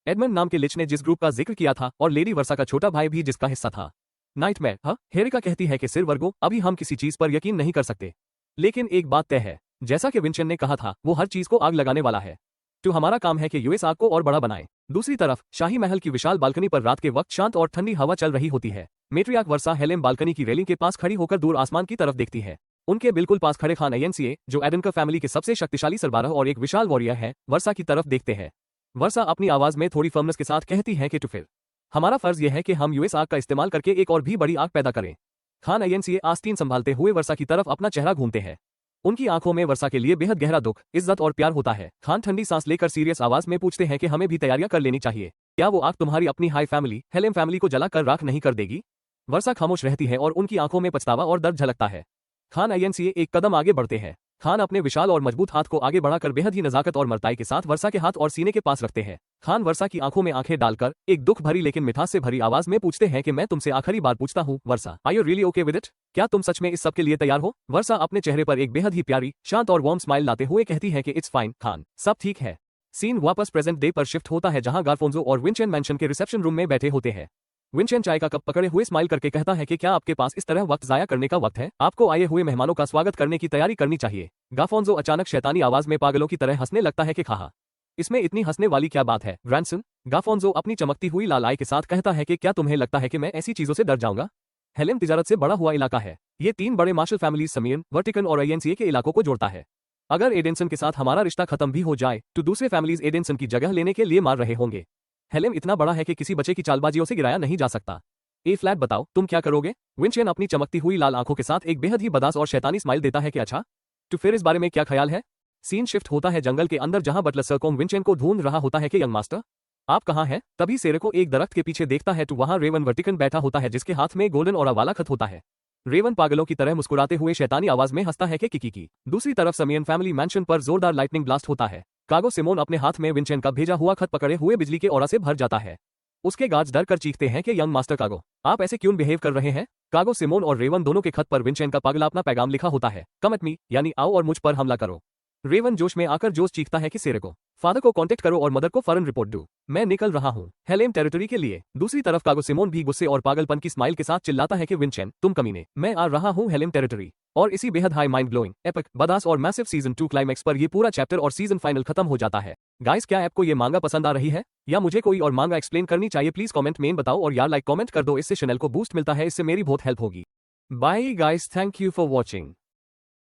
एडमंड नाम के लिच ने जिस ग्रुप का जिक्र किया था और लेडी वर्षा का छोटा भाई भी जिसका हिस्सा था। नाइटमेयर। हाँ, हेरिका कहती है कि सिर वर्गो, अभी हम किसी चीज पर यकीन नहीं कर सकते, लेकिन एक बात तय है, जैसा कि विंचेन ने कहा था, वो हर चीज को आग लगाने वाला है। तो हमारा काम है कि यूएस आग को और बड़ा बनाए। दूसरी तरफ शाही महल की विशाल बालकनी पर रात के वक्त शांत और ठंडी हवा चल रही होती है। मेट्रियार्क वर्सा हेलेम बालकनी की रेलिंग के पास खड़ी होकर दूर आसमान की तरफ देखती है। उनके बिल्कुल पास खड़े खान आयनसीए, जो एडनकर फैमिली के सबसे शक्तिशाली सरबराह और एक विशाल वॉरियर है, वर्सा की तरफ देखते हैं। वर्सा अपनी आवाज में थोड़ी फर्मनेस के साथ कहती है कि तो फिर हमारा फर्ज यह है कि हम यूएस आग का इस्तेमाल करके एक और भी बड़ी आग पैदा करें। खान आयनसीए आस्तीन संभालते हुए वर्सा की तरफ अपना चेहरा घूमते हैं। उनकी आंखों में वर्सा के लिए बेहद गहरा दुख, इज्जत और प्यार होता है। खान ठंडी सांस लेकर सीरियस आवाज में पूछते हैं कि हमें भी तैयारियां कर लेनी चाहिए। क्या वो आग तुम्हारी अपनी हाई फैमिली हेलेम फैमिली को जलाकर राख नहीं कर देगी? वर्सा खामोश रहती है और उनकी आंखों में पछतावा और दर्द झलकता है। खान आयनसीए एक कदम आगे बढ़ते हैं। खान अपने विशाल और मजबूत हाथ को आगे बढ़ाकर बेहद ही नजाकत और मर्दाई के साथ वर्षा के हाथ और सीने के पास रखते हैं। खान वर्षा की आंखों में आंखें डालकर एक दुख भरी लेकिन मिठास से भरी आवाज में पूछते हैं कि मैं तुमसे आखिरी बार पूछता हूँ Varsha, are you really okay with it? क्या तुम सच में इस सब के लिए तैयार हो? वर्षा अपने चेहरे पर एक बेहद ही प्यारी, शांत और वार्म स्माइल लाते हुए कहती है कि इट्स फाइन खान, सब ठीक है। सीन वापस प्रेजेंट डे पर शिफ्ट होता है, जहां गारफोंजो और विंचेन मैंशन के रिसेप्शन रूम में बैठे होते हैं। विंचेन चाय का कप पकड़े हुए स्माइल करके कहता है कि क्या आपके पास इस तरह वक्त जाया करने का वक्त है? आपको आए हुए मेहमानों का स्वागत करने की तैयारी करनी चाहिए। गाफोंजो अचानक शैतानी आवाज में पागलों की तरह हंसने लगता है कि खाहा, इसमें इतनी हंसने वाली क्या बात है ग्रैंडसन? गाफोंजो अपनी चमकती हुई लाल आई के साथ कहता है कि क्या तुम्हें लगता है कि मैं ऐसी चीजों से डर जाऊंगा? हेलेम तिजारत से बड़ा हुआ इलाका है। ये 3 बड़े मार्शल फैमिलीज समीरन, वर्टिकन और आईएनसीए के इलाकों को जोड़ता है। अगर एडेंसन के साथ हमारा रिश्ता खत्म भी हो जाए तो दूसरे फैमिलीज एडेंसन की जगह लेने के लिए मार रहे होंगे। हेलेम इतना बड़ा है कि किसी बच्चे की चालबाजियों से गिराया नहीं जा सकता। ए फ्लैट बताओ, तुम क्या करोगे? विंचेन अपनी चमकती हुई लाल आंखों के साथ एक बेहद ही बदास और शैतानी स्माइल देता है कि अच्छा, तो फिर इस बारे में क्या ख्याल है? सीन शिफ्ट होता है जंगल के अंदर, जहां बटलर सरकोम विंचेन को ढूंढ रहा होता है कि यंग मास्टर आप कहां हैं? तभी सेरेको एक दरख्त के पीछे देखता है तो वहां रेवन वर्टिकन बैठा होता है, जिसके हाथ में गोल्डन और वाला खत होता है। रेवन पागलों की तरह मुस्कुराते हुए शैतानी आवाज में हंसता है कि किकी। दूसरी तरफ समियन फैमिली मैंशन पर जोरदार लाइटनिंग ब्लास्ट होता है। कागो सिमोन अपने हाथ में विंचेन का भेजा हुआ खत पकड़े हुए बिजली के ऑरा से भर जाता है। उसके गार्ड्स डर कर चीखते हैं कि यंग मास्टर कागो, आप ऐसे क्यों बिहेव कर रहे हैं? कागो सिमोन और रेवन दोनों के खत पर विंचेन का पागला अपना पैगाम लिखा होता है, कम एट मी, यानी आओ और मुझ पर हमला करो। रेवन जोश में आकर जोश चीखता है कि सेरेको, फादर को कांटेक्ट करो और मदर को फौरन रिपोर्ट दो, मैं निकल रहा हूँ हेलेम टेरिटरी के लिए। दूसरी तरफ कागो सिमोन भी गुस्से और पागलपन की स्माइल के साथ चिल्लाता है कि विंचेन, तुम कमीने, मैं आ रहा हूँ हेलेम टेरिटरी। और इसी बेहद high mind blowing, epic, badass और मैसिव सीजन 2 क्लाइमैक्स पर ये पूरा चैप्टर और सीजन फाइनल खत्म हो जाता है। गाइस, क्या आपको ये मांगा पसंद आ रही है या मुझे कोई और मांगा एक्सप्लेन करनी चाहिए? प्लीज कमेंट में बताओ और यार लाइक कमेंट कर दो, इससे चैनल को बूस्ट मिलता है, इससे मेरी बहुत हेल्प होगी। Bye guys, thank you for watching.